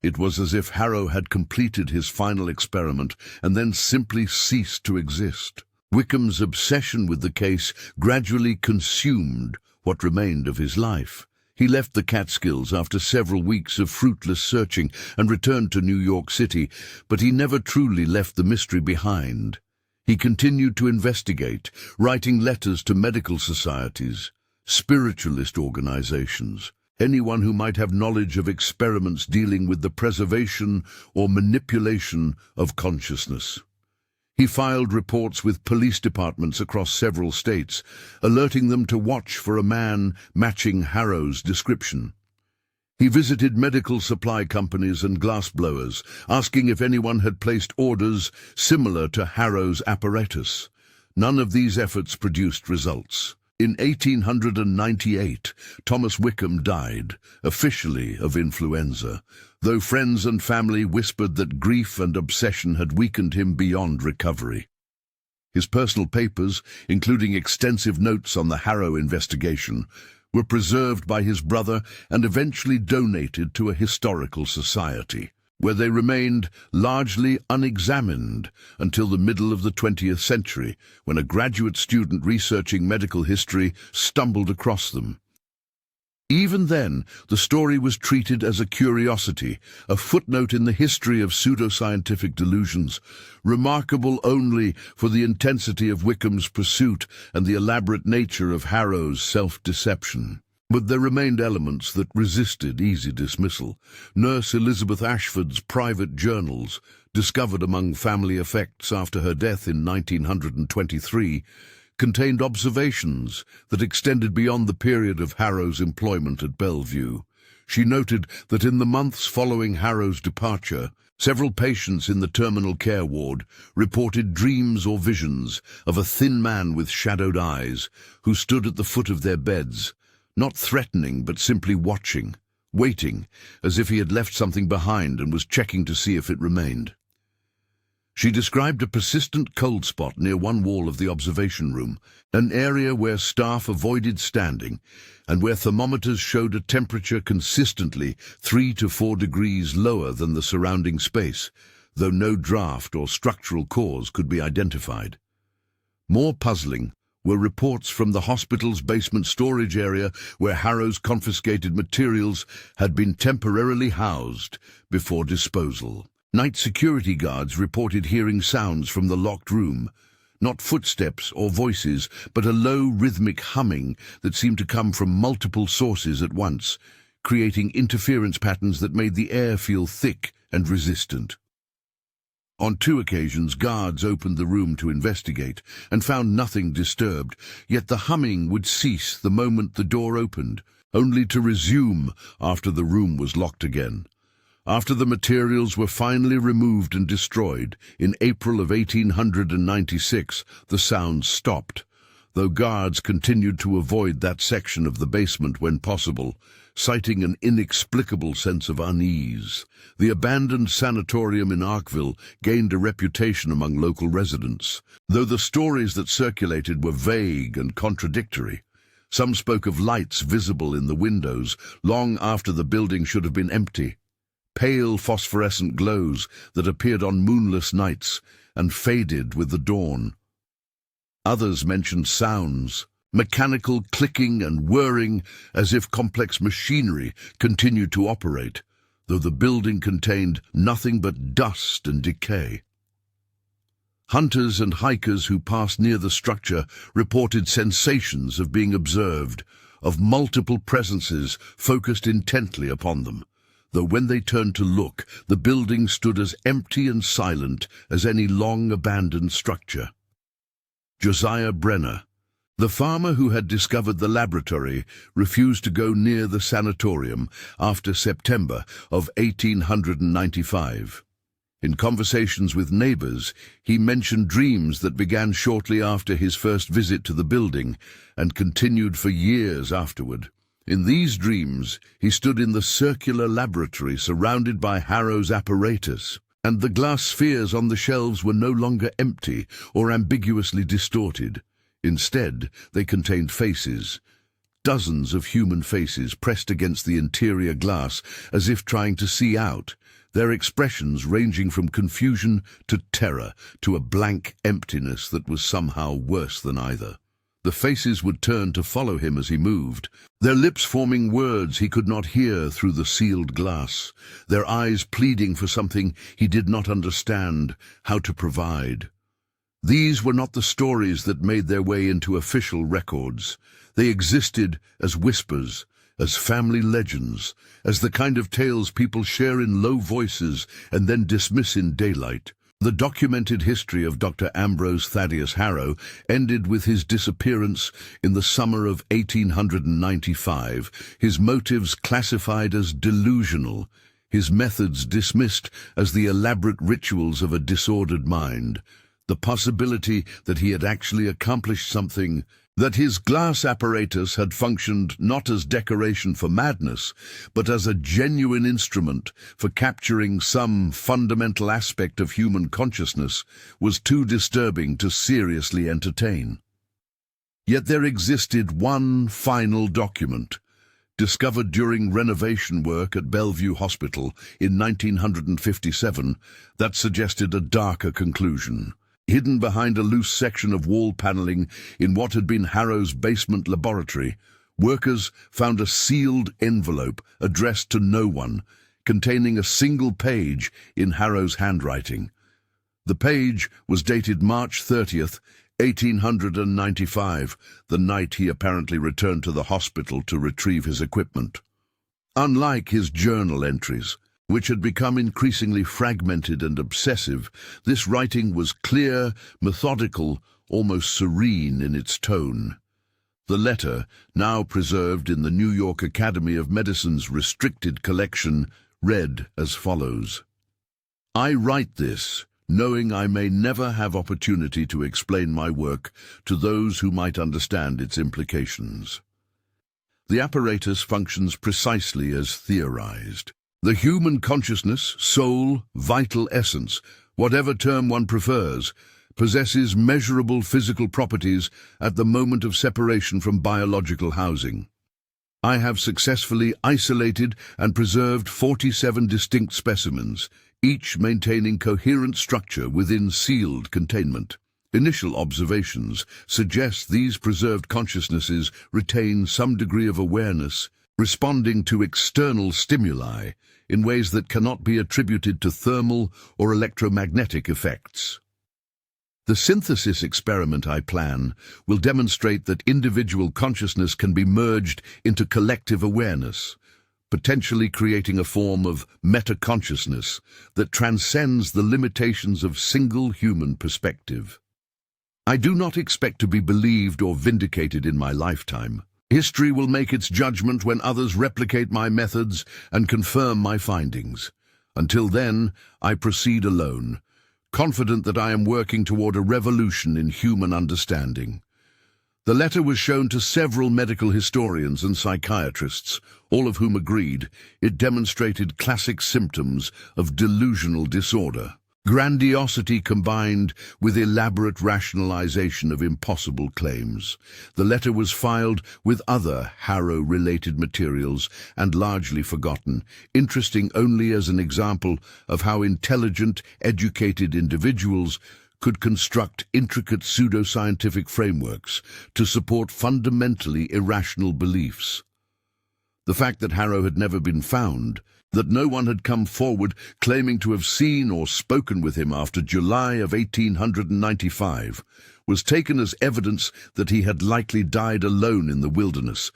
It was as if Harrow had completed his final experiment and then simply ceased to exist. Wickham's obsession with the case gradually consumed what remained of his life. He left the Catskills after several weeks of fruitless searching and returned to New York City, but he never truly left the mystery behind. He continued to investigate, writing letters to medical societies, spiritualist organizations, anyone who might have knowledge of experiments dealing with the preservation or manipulation of consciousness. He filed reports with police departments across several states, alerting them to watch for a man matching Harrow's description. He visited medical supply companies and glassblowers, asking if anyone had placed orders similar to Harrow's apparatus. None of these efforts produced results. In 1898, Thomas Wickham died, officially of influenza, though friends and family whispered that grief and obsession had weakened him beyond recovery. His personal papers, including extensive notes on the Harrow investigation, were preserved by his brother and eventually donated to a historical society, where they remained largely unexamined until the middle of the 20th century, when a graduate student researching medical history stumbled across them. Even then, the story was treated as a curiosity, a footnote in the history of pseudoscientific delusions, remarkable only for the intensity of Wickham's pursuit and the elaborate nature of Harrow's self-deception. But there remained elements that resisted easy dismissal. Nurse Elizabeth Ashford's private journals, discovered among family effects after her death in 1923, contained observations that extended beyond the period of Harrow's employment at Bellevue. She noted that in the months following Harrow's departure, several patients in the terminal care ward reported dreams or visions of a thin man with shadowed eyes who stood at the foot of their beds, not threatening but simply watching, waiting, as if he had left something behind and was checking to see if it remained. She described a persistent cold spot near one wall of the observation room, an area where staff avoided standing and where thermometers showed a temperature consistently 3 to 4 degrees lower than the surrounding space, though no draft or structural cause could be identified. More puzzling were reports from the hospital's basement storage area where Harrow's confiscated materials had been temporarily housed before disposal. Night security guards reported hearing sounds from the locked room, not footsteps or voices, but a low rhythmic humming that seemed to come from multiple sources at once, creating interference patterns that made the air feel thick and resistant. On 2 occasions, guards opened the room to investigate and found nothing disturbed, yet the humming would cease the moment the door opened, only to resume after the room was locked again. After the materials were finally removed and destroyed, in April of 1896, the sounds stopped, though guards continued to avoid that section of the basement when possible, citing an inexplicable sense of unease. The abandoned sanatorium in Arkville gained a reputation among local residents, though the stories that circulated were vague and contradictory. Some spoke of lights visible in the windows long after the building should have been empty, pale phosphorescent glows that appeared on moonless nights and faded with the dawn. Others mentioned sounds, mechanical clicking and whirring, as if complex machinery continued to operate, though the building contained nothing but dust and decay. Hunters and hikers who passed near the structure reported sensations of being observed, of multiple presences focused intently upon them, though when they turned to look, the building stood as empty and silent as any long-abandoned structure. Josiah Brenner, the farmer who had discovered the laboratory, refused to go near the sanatorium after September of 1895. In conversations with neighbors, he mentioned dreams that began shortly after his first visit to the building and continued for years afterward. In these dreams, he stood in the circular laboratory surrounded by Harrow's apparatus, and the glass spheres on the shelves were no longer empty or ambiguously distorted. Instead, they contained faces, dozens of human faces pressed against the interior glass as if trying to see out, their expressions ranging from confusion to terror to a blank emptiness that was somehow worse than either. The faces would turn to follow him as he moved, their lips forming words he could not hear through the sealed glass, their eyes pleading for something he did not understand how to provide. These were not the stories that made their way into official records. They existed as whispers, as family legends, as the kind of tales people share in low voices and then dismiss in daylight. The documented history of Dr. Ambrose Thaddeus Harrow ended with his disappearance in the summer of 1895, his motives classified as delusional, his methods dismissed as the elaborate rituals of a disordered mind. The possibility that he had actually accomplished something, that his glass apparatus had functioned not as decoration for madness, but as a genuine instrument for capturing some fundamental aspect of human consciousness, was too disturbing to seriously entertain. Yet there existed one final document, discovered during renovation work at Bellevue Hospital in 1957, that suggested a darker conclusion. Hidden behind a loose section of wall paneling in what had been Harrow's basement laboratory, workers found a sealed envelope addressed to no one, containing a single page in Harrow's handwriting. The page was dated March 30th, 1895, the night he apparently returned to the hospital to retrieve his equipment. Unlike his journal entries, which had become increasingly fragmented and obsessive, this writing was clear, methodical, almost serene in its tone. The letter, now preserved in the New York Academy of Medicine's restricted collection, read as follows: "I write this, knowing I may never have opportunity to explain my work to those who might understand its implications. The apparatus functions precisely as theorized. The human consciousness, soul, vital essence, whatever term one prefers, possesses measurable physical properties at the moment of separation from biological housing. I have successfully isolated and preserved 47 distinct specimens, each maintaining coherent structure within sealed containment. Initial observations suggest these preserved consciousnesses retain some degree of awareness, responding to external stimuli in ways that cannot be attributed to thermal or electromagnetic effects. The synthesis experiment I plan will demonstrate that individual consciousness can be merged into collective awareness, potentially creating a form of meta-consciousness that transcends the limitations of single human perspective. I do not expect to be believed or vindicated in my lifetime. History will make its judgment when others replicate my methods and confirm my findings. Until then, I proceed alone, confident that I am working toward a revolution in human understanding." The letter was shown to several medical historians and psychiatrists, all of whom agreed it demonstrated classic symptoms of delusional disorder. Grandiosity combined with elaborate rationalization of impossible claims. The letter was filed with other Harrow-related materials and largely forgotten, interesting only as an example of how intelligent, educated individuals could construct intricate pseudoscientific frameworks to support fundamentally irrational beliefs. The fact that Harrow had never been found, that no one had come forward claiming to have seen or spoken with him after July of 1895, was taken as evidence that he had likely died alone in the wilderness,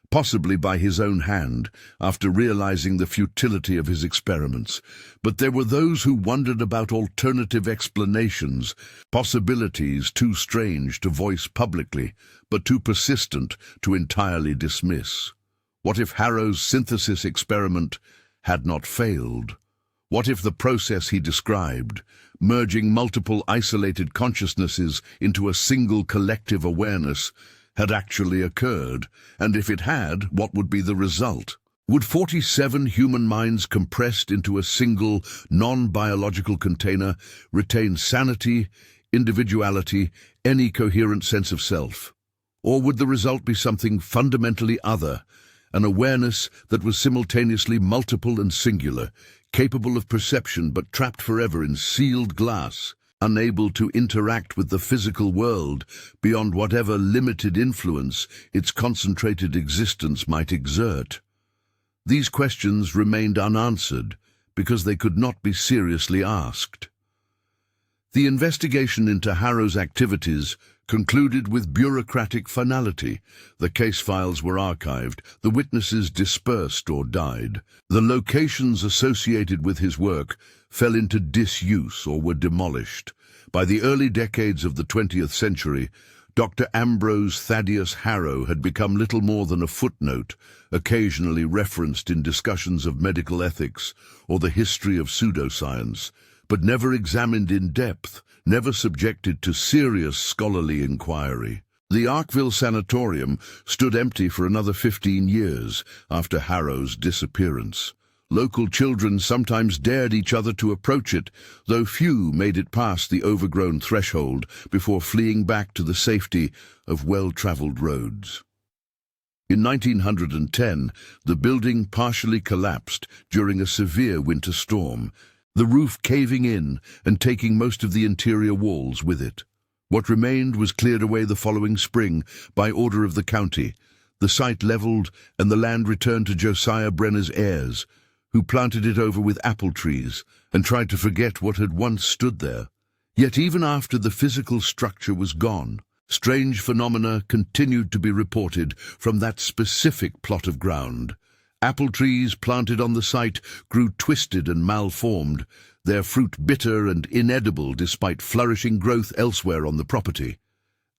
possibly by his own hand, after realizing the futility of his experiments. But there were those who wondered about alternative explanations, possibilities too strange to voice publicly, but too persistent to entirely dismiss. What if Harrow's synthesis experiment had not failed? What if the process he described, merging multiple isolated consciousnesses into a single collective awareness, had actually occurred? And if it had, what would be the result? Would 47 human minds compressed into a single, non-biological container retain sanity, individuality, any coherent sense of self? Or would the result be something fundamentally other, an awareness that was simultaneously multiple and singular, capable of perception but trapped forever in sealed glass? unable to interact with the physical world beyond whatever limited influence its concentrated existence might exert. These questions remained unanswered because they could not be seriously asked. The investigation into Harrow's activities concluded with bureaucratic finality. The case files were archived, the witnesses dispersed or died. The locations associated with his work fell into disuse or were demolished. By the early decades of the 20th century, Dr. Ambrose Thaddeus Harrow had become little more than a footnote, occasionally referenced in discussions of medical ethics or the history of pseudoscience, but never examined in depth, never subjected to serious scholarly inquiry. The Arkville Sanatorium stood empty for another 15 years after Harrow's disappearance. Local children sometimes dared each other to approach it, though few made it past the overgrown threshold before fleeing back to the safety of well-traveled roads. In 1910, the building partially collapsed during a severe winter storm, the roof caving in and taking most of the interior walls with it. What remained was cleared away the following spring by order of the county, the site leveled and the land returned to Josiah Brenner's heirs, who planted it over with apple trees and tried to forget what had once stood there. Yet even after the physical structure was gone, strange phenomena continued to be reported from that specific plot of ground. Apple trees planted on the site grew twisted and malformed, their fruit bitter and inedible despite flourishing growth elsewhere on the property.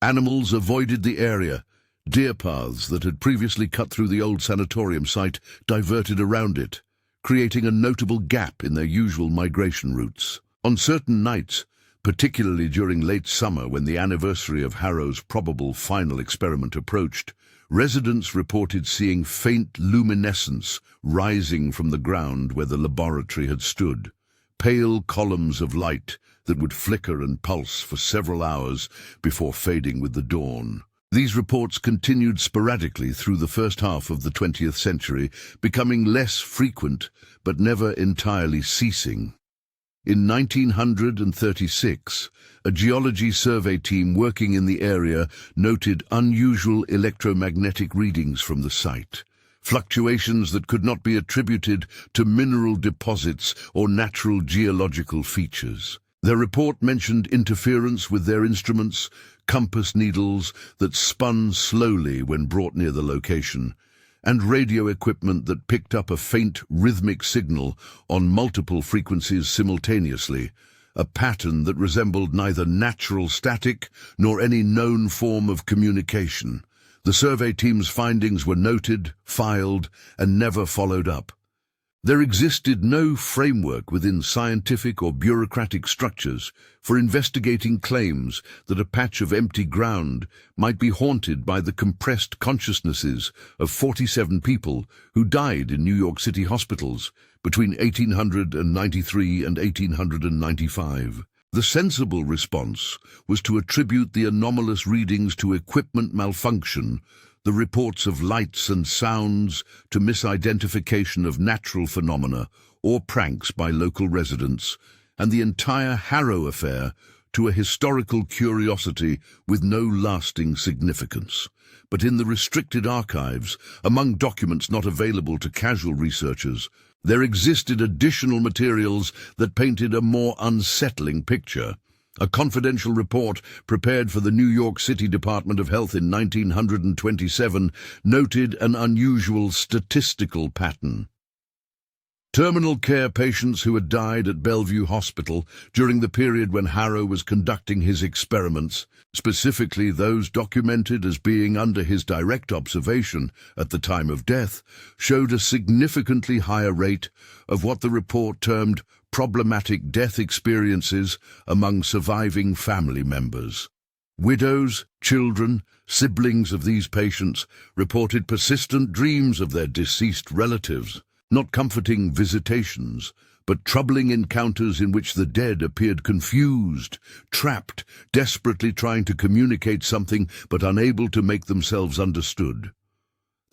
Animals avoided the area. Deer paths that had previously cut through the old sanatorium site diverted around it, creating a notable gap in their usual migration routes. On certain nights, particularly during late summer when the anniversary of Harrow's probable final experiment approached, residents reported seeing faint luminescence rising from the ground where the laboratory had stood, pale columns of light that would flicker and pulse for several hours before fading with the dawn. These reports continued sporadically through the first half of the 20th century, becoming less frequent but never entirely ceasing. In 1936, a geology survey team working in the area noted unusual electromagnetic readings from the site, fluctuations that could not be attributed to mineral deposits or natural geological features. Their report mentioned interference with their instruments, compass needles that spun slowly when brought near the location, and radio equipment that picked up a faint rhythmic signal on multiple frequencies simultaneously, a pattern that resembled neither natural static nor any known form of communication. The survey team's findings were noted, filed, and never followed up. There existed no framework within scientific or bureaucratic structures for investigating claims that a patch of empty ground might be haunted by the compressed consciousnesses of 47 people who died in New York City hospitals between 1893 and 1895. The sensible response was to attribute the anomalous readings to equipment malfunction, the reports of lights and sounds to misidentification of natural phenomena or pranks by local residents, and the entire Harrow affair to a historical curiosity with no lasting significance. But in the restricted archives, among documents not available to casual researchers, there existed additional materials that painted a more unsettling picture. A confidential report prepared for the New York City Department of Health in 1927 noted an unusual statistical pattern. Terminal care patients who had died at Bellevue Hospital during the period when Harrow was conducting his experiments, specifically those documented as being under his direct observation at the time of death, showed a significantly higher rate of what the report termed problematic death experiences among surviving family members. Widows, children, siblings of these patients reported persistent dreams of their deceased relatives, not comforting visitations, but troubling encounters in which the dead appeared confused, trapped, desperately trying to communicate something but unable to make themselves understood.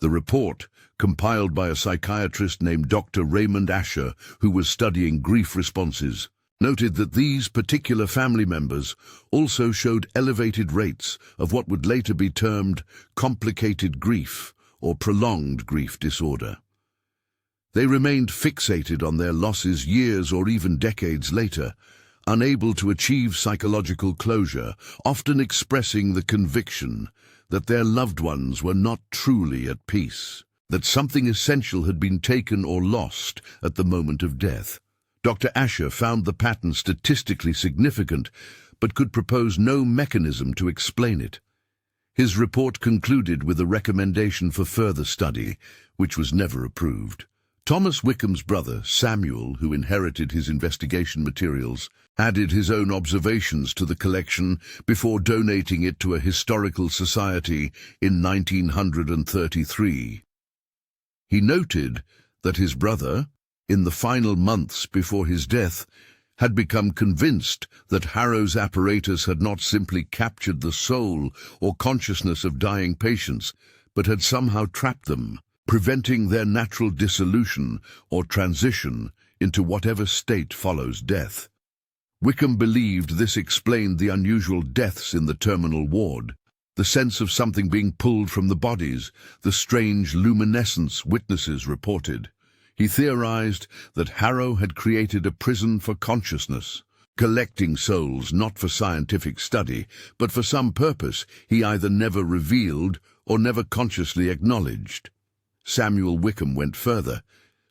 The report, compiled by a psychiatrist named Dr. Raymond Asher, who was studying grief responses, noted that these particular family members also showed elevated rates of what would later be termed complicated grief or prolonged grief disorder. They remained fixated on their losses years or even decades later, unable to achieve psychological closure, often expressing the conviction that their loved ones were not truly at peace, that something essential had been taken or lost at the moment of death. Dr. Asher found the pattern statistically significant, but could propose no mechanism to explain it. His report concluded with a recommendation for further study, which was never approved. Thomas Wickham's brother, Samuel, who inherited his investigation materials, added his own observations to the collection before donating it to a historical society in 1933. He noted that his brother, in the final months before his death, had become convinced that Harrow's apparatus had not simply captured the soul or consciousness of dying patients, but had somehow trapped them, preventing their natural dissolution or transition into whatever state follows death. Wickham believed this explained the unusual deaths in the terminal ward, the sense of something being pulled from the bodies, the strange luminescence witnesses reported. He theorized that Harrow had created a prison for consciousness, collecting souls not for scientific study, but for some purpose he either never revealed or never consciously acknowledged. Samuel Wickham went further,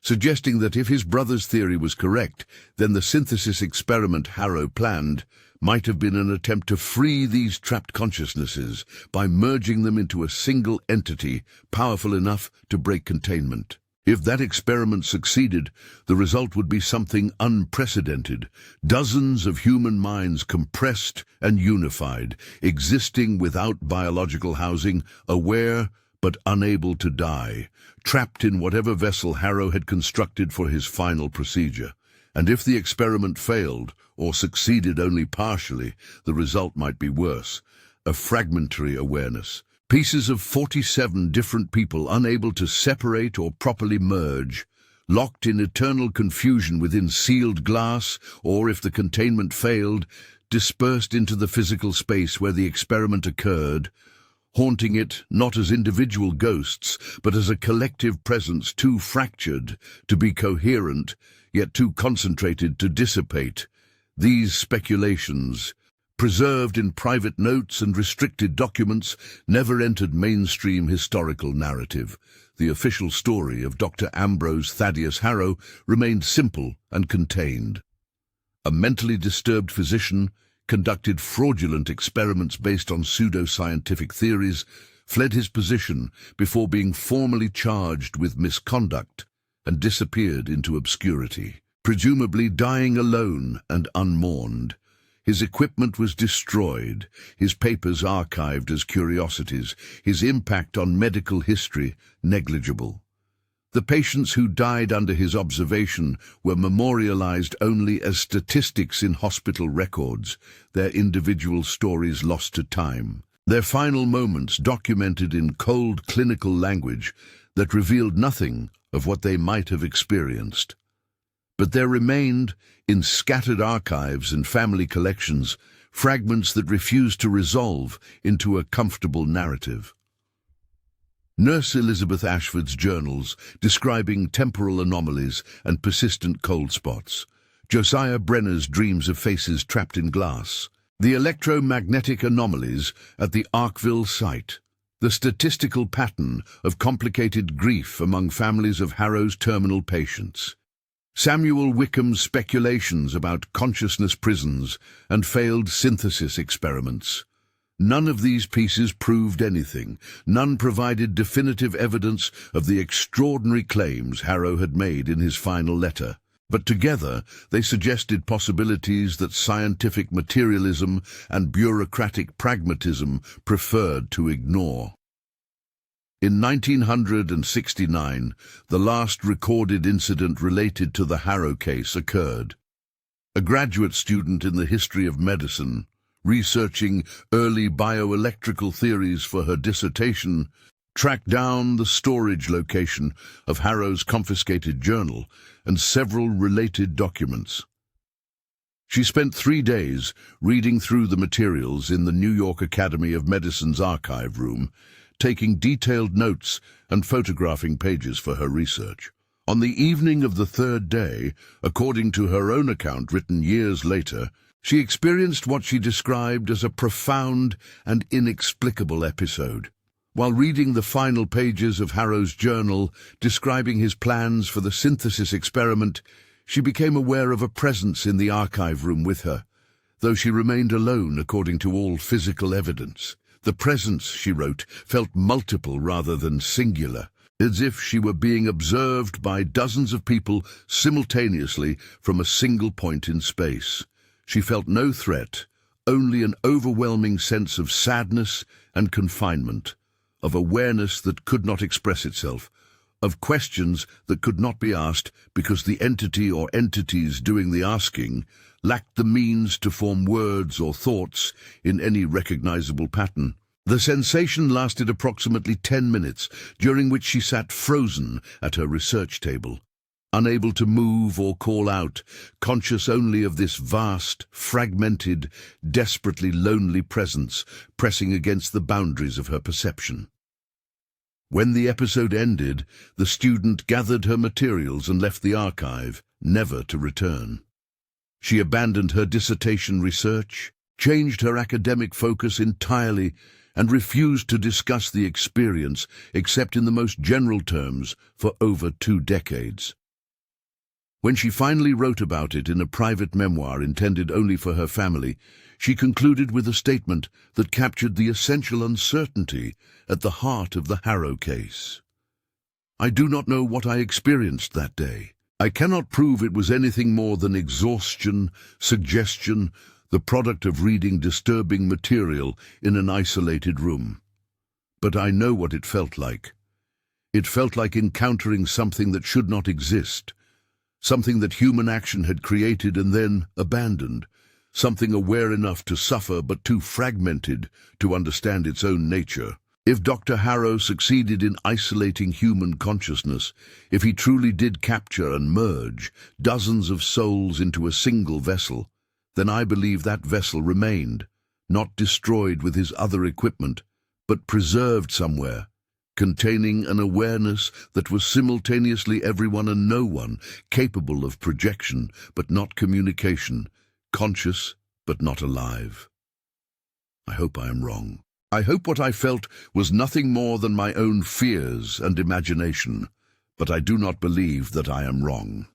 suggesting that if his brother's theory was correct, then the synthesis experiment Harrow planned might have been an attempt to free these trapped consciousnesses by merging them into a single entity powerful enough to break containment. If that experiment succeeded, the result would be something unprecedented. Dozens of human minds compressed and unified, existing without biological housing, aware but unable to die, trapped in whatever vessel Harrow had constructed for his final procedure. And if the experiment failed, or succeeded only partially, the result might be worse: a fragmentary awareness. Pieces of 47 different people unable to separate or properly merge, locked in eternal confusion within sealed glass, or, if the containment failed, dispersed into the physical space where the experiment occurred, haunting it not as individual ghosts, but as a collective presence too fractured to be coherent, yet too concentrated to dissipate. These speculations, preserved in private notes and restricted documents, never entered mainstream historical narrative. The official story of Dr. Ambrose Thaddeus Harrow remained simple and contained. A mentally disturbed physician conducted fraudulent experiments based on pseudo-scientific theories, fled his position before being formally charged with misconduct, and disappeared into obscurity, presumably dying alone and unmourned. His equipment was destroyed, his papers archived as curiosities, his impact on medical history negligible. The patients who died under his observation were memorialized only as statistics in hospital records, their individual stories lost to time, their final moments documented in cold clinical language that revealed nothing of what they might have experienced. But there remained, in scattered archives and family collections, fragments that refused to resolve into a comfortable narrative. Nurse Elizabeth Ashford's journals describing temporal anomalies and persistent cold spots, Josiah Brenner's dreams of faces trapped in glass, the electromagnetic anomalies at the Arkville site, the statistical pattern of complicated grief among families of Harrow's terminal patients, Samuel Wickham's speculations about consciousness prisons and failed synthesis experiments. None of these pieces proved anything. None provided definitive evidence of the extraordinary claims Harrow had made in his final letter. But together they suggested possibilities that scientific materialism and bureaucratic pragmatism preferred to ignore. In 1969, the last recorded incident related to the Harrow case occurred. A graduate student in the history of medicine, researching early bioelectrical theories for her dissertation, tracked down the storage location of Harrow's confiscated journal and several related documents. She spent 3 days reading through the materials in the New York Academy of Medicine's archive room, taking detailed notes and photographing pages for her research. On the evening of the 3rd day, according to her own account written years later, she experienced what she described as a profound and inexplicable episode. While reading the final pages of Harrow's journal describing his plans for the synthesis experiment, she became aware of a presence in the archive room with her, though she remained alone according to all physical evidence. The presence, she wrote, felt multiple rather than singular, as if she were being observed by dozens of people simultaneously from a single point in space. She felt no threat, only an overwhelming sense of sadness and confinement, of awareness that could not express itself, of questions that could not be asked because the entity or entities doing the asking lacked the means to form words or thoughts in any recognizable pattern. The sensation lasted approximately 10 minutes, during which she sat frozen at her research table, unable to move or call out, conscious only of this vast, fragmented, desperately lonely presence pressing against the boundaries of her perception. When the episode ended, the student gathered her materials and left the archive, never to return. She abandoned her dissertation research, changed her academic focus entirely, and refused to discuss the experience except in the most general terms for over 2 decades. When she finally wrote about it in a private memoir intended only for her family, she concluded with a statement that captured the essential uncertainty at the heart of the Harrow case. "I do not know what I experienced that day. I cannot prove it was anything more than exhaustion, suggestion, the product of reading disturbing material in an isolated room. But I know what it felt like. It felt like encountering something that should not exist, something that human action had created and then abandoned, something aware enough to suffer but too fragmented to understand its own nature. If Dr. Harrow succeeded in isolating human consciousness, if he truly did capture and merge dozens of souls into a single vessel, then I believe that vessel remained, not destroyed with his other equipment, but preserved somewhere, containing an awareness that was simultaneously everyone and no one, capable of projection but not communication, conscious but not alive. I hope I am wrong. I hope what I felt was nothing more than my own fears and imagination, but I do not believe that I am wrong."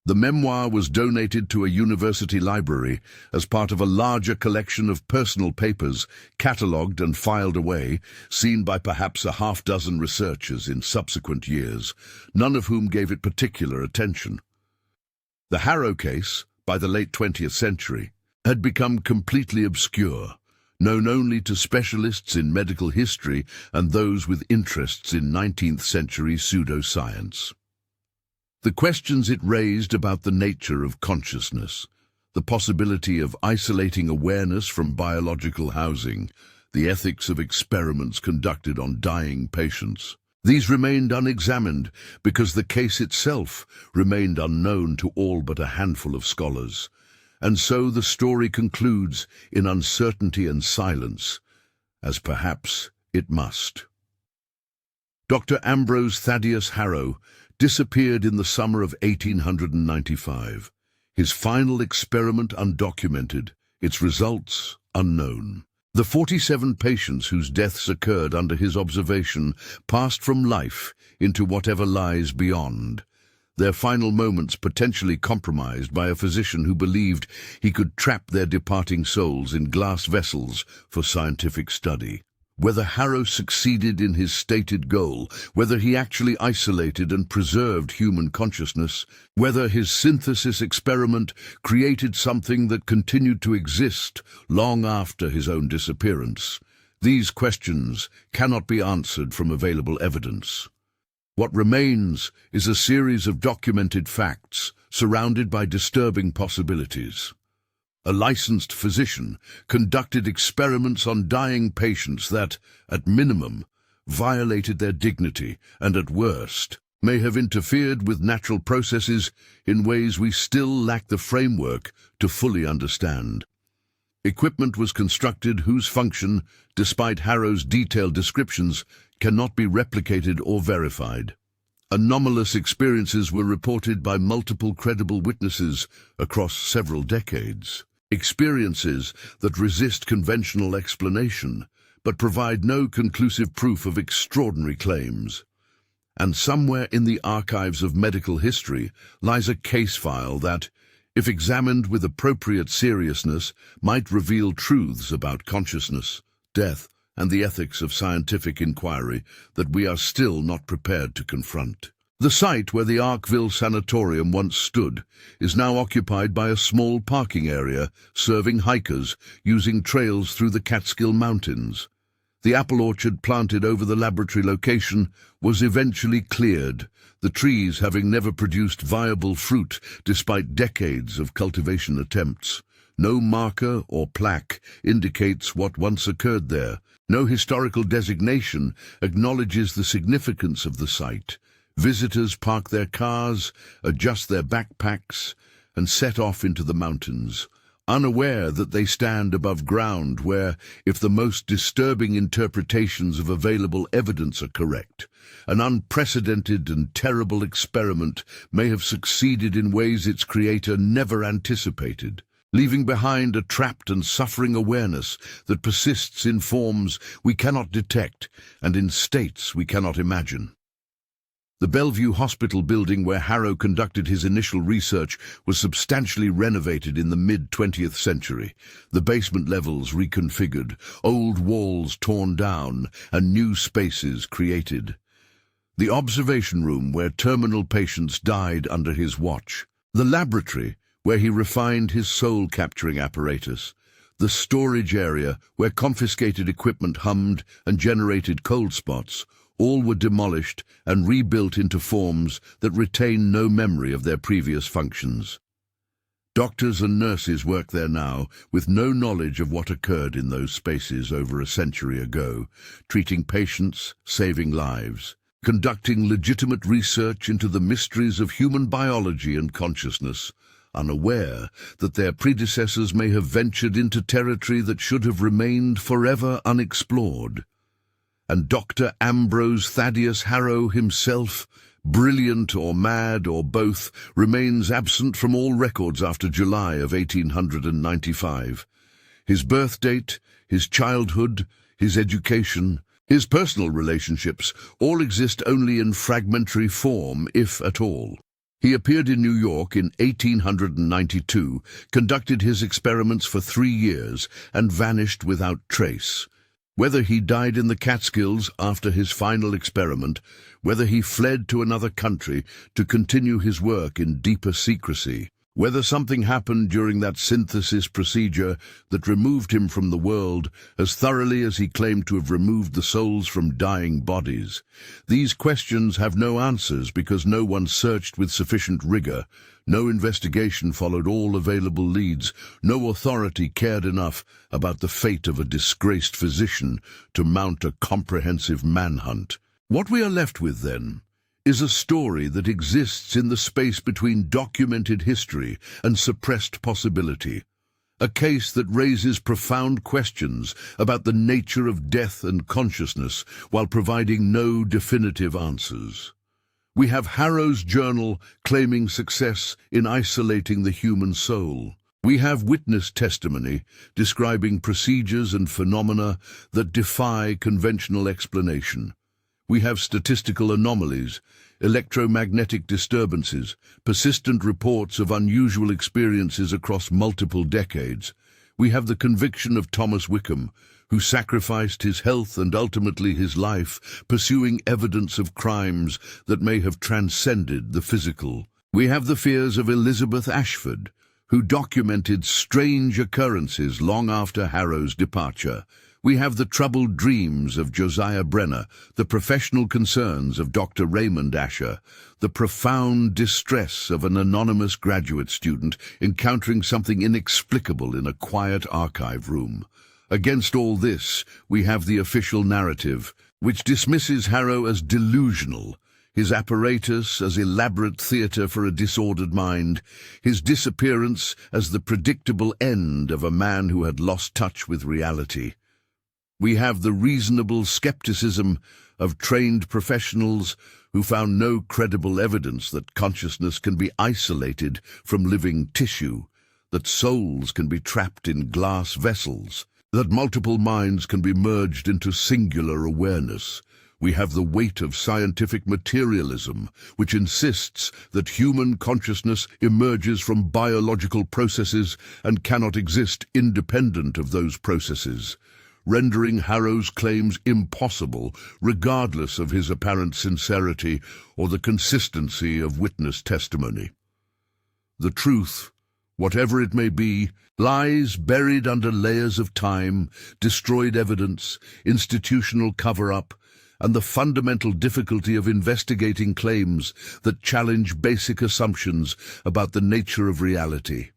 The memoir was donated to a university library as part of a larger collection of personal papers, catalogued and filed away, seen by perhaps a half-dozen researchers in subsequent years, none of whom gave it particular attention. The Harrow case, by the late 20th century, had become completely obscure, known only to specialists in medical history and those with interests in 19th-century pseudoscience. The questions it raised about the nature of consciousness, the possibility of isolating awareness from biological housing, the ethics of experiments conducted on dying patients, these remained unexamined because the case itself remained unknown to all but a handful of scholars. And so the story concludes in uncertainty and silence, as perhaps it must. Dr. Ambrose Thaddeus Harrow disappeared in the summer of 1895, his final experiment undocumented, its results unknown. The 47 patients whose deaths occurred under his observation passed from life into whatever lies beyond, their final moments potentially compromised by a physician who believed he could trap their departing souls in glass vessels for scientific study. Whether Harrow succeeded in his stated goal, whether he actually isolated and preserved human consciousness, whether his synthesis experiment created something that continued to exist long after his own disappearance, these questions cannot be answered from available evidence. What remains is a series of documented facts surrounded by disturbing possibilities. A licensed physician conducted experiments on dying patients that, at minimum, violated their dignity and, at worst, may have interfered with natural processes in ways we still lack the framework to fully understand. Equipment was constructed whose function, despite Harrow's detailed descriptions, cannot be replicated or verified. Anomalous experiences were reported by multiple credible witnesses across several decades. Experiences that resist conventional explanation, but provide no conclusive proof of extraordinary claims. And somewhere in the archives of medical history lies a case file that, if examined with appropriate seriousness, might reveal truths about consciousness, death, and the ethics of scientific inquiry that we are still not prepared to confront. The site where the Arkville Sanatorium once stood is now occupied by a small parking area serving hikers using trails through the Catskill Mountains. The apple orchard planted over the laboratory location was eventually cleared, the trees having never produced viable fruit despite decades of cultivation attempts. No marker or plaque indicates what once occurred there. No historical designation acknowledges the significance of the site. Visitors park their cars, adjust their backpacks, and set off into the mountains, unaware that they stand above ground where, if the most disturbing interpretations of available evidence are correct, an unprecedented and terrible experiment may have succeeded in ways its creator never anticipated, leaving behind a trapped and suffering awareness that persists in forms we cannot detect and in states we cannot imagine. The Bellevue Hospital building where Harrow conducted his initial research was substantially renovated in the mid-20th century, the basement levels reconfigured, old walls torn down, and new spaces created. The observation room where terminal patients died under his watch, the laboratory where he refined his soul-capturing apparatus, the storage area where confiscated equipment hummed and generated cold spots, all were demolished and rebuilt into forms that retain no memory of their previous functions. Doctors and nurses work there now with no knowledge of what occurred in those spaces over a century ago, treating patients, saving lives, conducting legitimate research into the mysteries of human biology and consciousness, unaware that their predecessors may have ventured into territory that should have remained forever unexplored. And Dr. Ambrose Thaddeus Harrow himself, brilliant or mad or both, remains absent from all records after July of 1895. His birth date, his childhood, his education, his personal relationships all exist only in fragmentary form, if at all. He appeared in New York in 1892, conducted his experiments for 3 years, and vanished without trace. Whether he died in the Catskills after his final experiment, whether he fled to another country to continue his work in deeper secrecy, whether something happened during that synthesis procedure that removed him from the world as thoroughly as he claimed to have removed the souls from dying bodies, these questions have no answers because no one searched with sufficient rigor, no investigation followed all available leads, no authority cared enough about the fate of a disgraced physician to mount a comprehensive manhunt. What we are left with, then, is a story that exists in the space between documented history and suppressed possibility, a case that raises profound questions about the nature of death and consciousness while providing no definitive answers. We have Harrow's journal claiming success in isolating the human soul. We have witness testimony describing procedures and phenomena that defy conventional explanation. We have statistical anomalies, electromagnetic disturbances, persistent reports of unusual experiences across multiple decades. We have the conviction of Thomas Wickham, who sacrificed his health and ultimately his life, pursuing evidence of crimes that may have transcended the physical. We have the fears of Elizabeth Ashford, who documented strange occurrences long after Harrow's departure. We have the troubled dreams of Josiah Brenner, the professional concerns of Dr. Raymond Asher, the profound distress of an anonymous graduate student encountering something inexplicable in a quiet archive room. Against all this, we have the official narrative, which dismisses Harrow as delusional, his apparatus as elaborate theatre for a disordered mind, his disappearance as the predictable end of a man who had lost touch with reality. We have the reasonable skepticism of trained professionals who found no credible evidence that consciousness can be isolated from living tissue, that souls can be trapped in glass vessels, that multiple minds can be merged into singular awareness. We have the weight of scientific materialism, which insists that human consciousness emerges from biological processes and cannot exist independent of those processes, rendering Harrow's claims impossible, regardless of his apparent sincerity or the consistency of witness testimony. The truth, whatever it may be, lies buried under layers of time, destroyed evidence, institutional cover-up, and the fundamental difficulty of investigating claims that challenge basic assumptions about the nature of reality.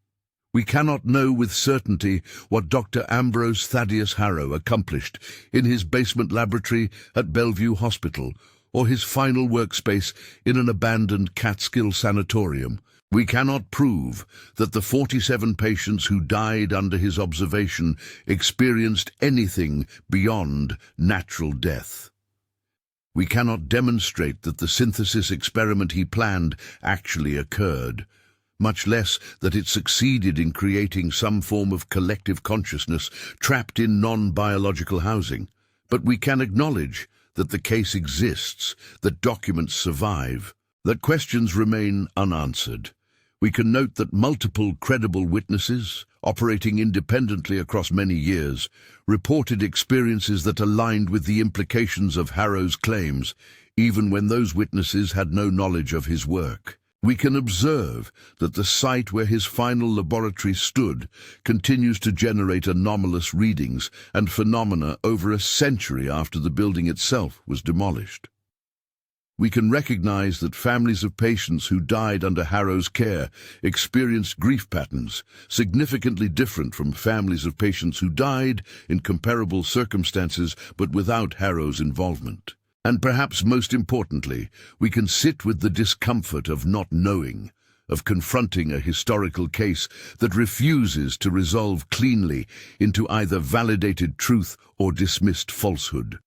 We cannot know with certainty what Dr. Ambrose Thaddeus Harrow accomplished in his basement laboratory at Bellevue Hospital, or his final workspace in an abandoned Catskill sanatorium. We cannot prove that the 47 patients who died under his observation experienced anything beyond natural death. We cannot demonstrate that the synthesis experiment he planned actually occurred, much less that it succeeded in creating some form of collective consciousness trapped in non-biological housing. But we can acknowledge that the case exists, that documents survive, that questions remain unanswered. We can note that multiple credible witnesses, operating independently across many years, reported experiences that aligned with the implications of Harrow's claims, even when those witnesses had no knowledge of his work. We can observe that the site where his final laboratory stood continues to generate anomalous readings and phenomena over a century after the building itself was demolished. We can recognize that families of patients who died under Harrow's care experienced grief patterns significantly different from families of patients who died in comparable circumstances but without Harrow's involvement. And perhaps most importantly, we can sit with the discomfort of not knowing, of confronting a historical case that refuses to resolve cleanly into either validated truth or dismissed falsehood.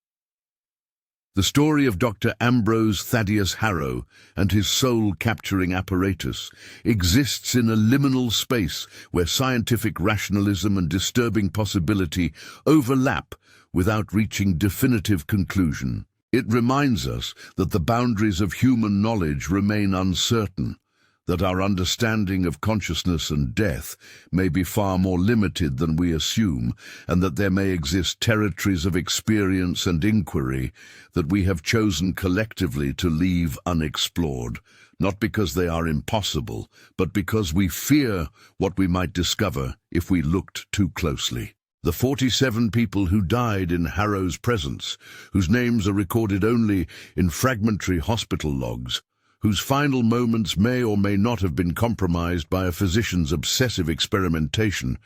The story of Dr. Ambrose Thaddeus Harrow and his soul-capturing apparatus exists in a liminal space where scientific rationalism and disturbing possibility overlap without reaching definitive conclusion. It reminds us that the boundaries of human knowledge remain uncertain, that our understanding of consciousness and death may be far more limited than we assume, and that there may exist territories of experience and inquiry that we have chosen collectively to leave unexplored, not because they are impossible, but because we fear what we might discover if we looked too closely. The 47 people who died in Harrow's presence, whose names are recorded only in fragmentary hospital logs, whose final moments may or may not have been compromised by a physician's obsessive experimentation,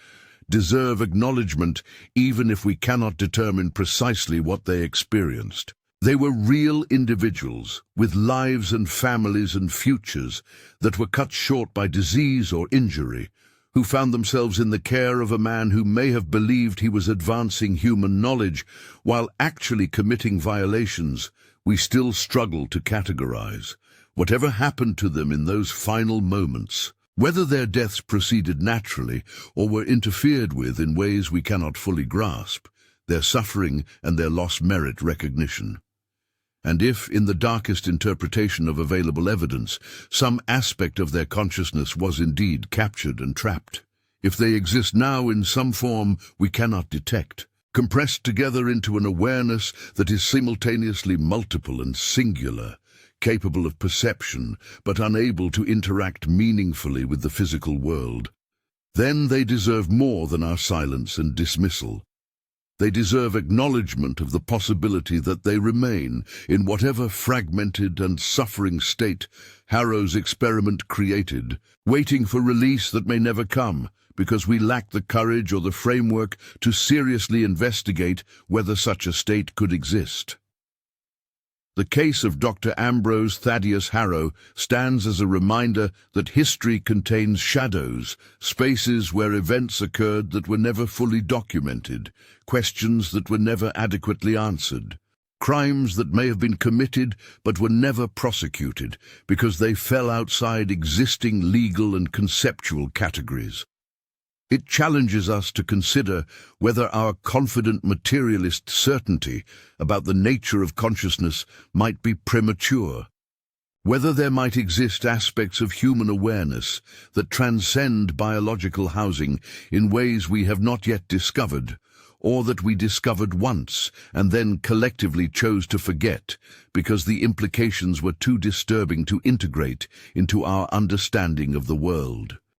deserve acknowledgement even if we cannot determine precisely what they experienced. They were real individuals, with lives and families and futures that were cut short by disease or injury, who found themselves in the care of a man who may have believed he was advancing human knowledge while actually committing violations we still struggle to categorize. Whatever happened to them in those final moments, whether their deaths proceeded naturally or were interfered with in ways we cannot fully grasp, their suffering and their loss merit recognition. And if, in the darkest interpretation of available evidence, some aspect of their consciousness was indeed captured and trapped, if they exist now in some form we cannot detect, compressed together into an awareness that is simultaneously multiple and singular, capable of perception, but unable to interact meaningfully with the physical world, then they deserve more than our silence and dismissal. They deserve acknowledgement of the possibility that they remain, in whatever fragmented and suffering state Harrow's experiment created, waiting for release that may never come, because we lack the courage or the framework to seriously investigate whether such a state could exist. The case of Dr. Ambrose Thaddeus Harrow stands as a reminder that history contains shadows, spaces where events occurred that were never fully documented, questions that were never adequately answered, crimes that may have been committed but were never prosecuted because they fell outside existing legal and conceptual categories. It challenges us to consider whether our confident materialist certainty about the nature of consciousness might be premature, whether there might exist aspects of human awareness that transcend biological housing in ways we have not yet discovered, or that we discovered once and then collectively chose to forget because the implications were too disturbing to integrate into our understanding of the world.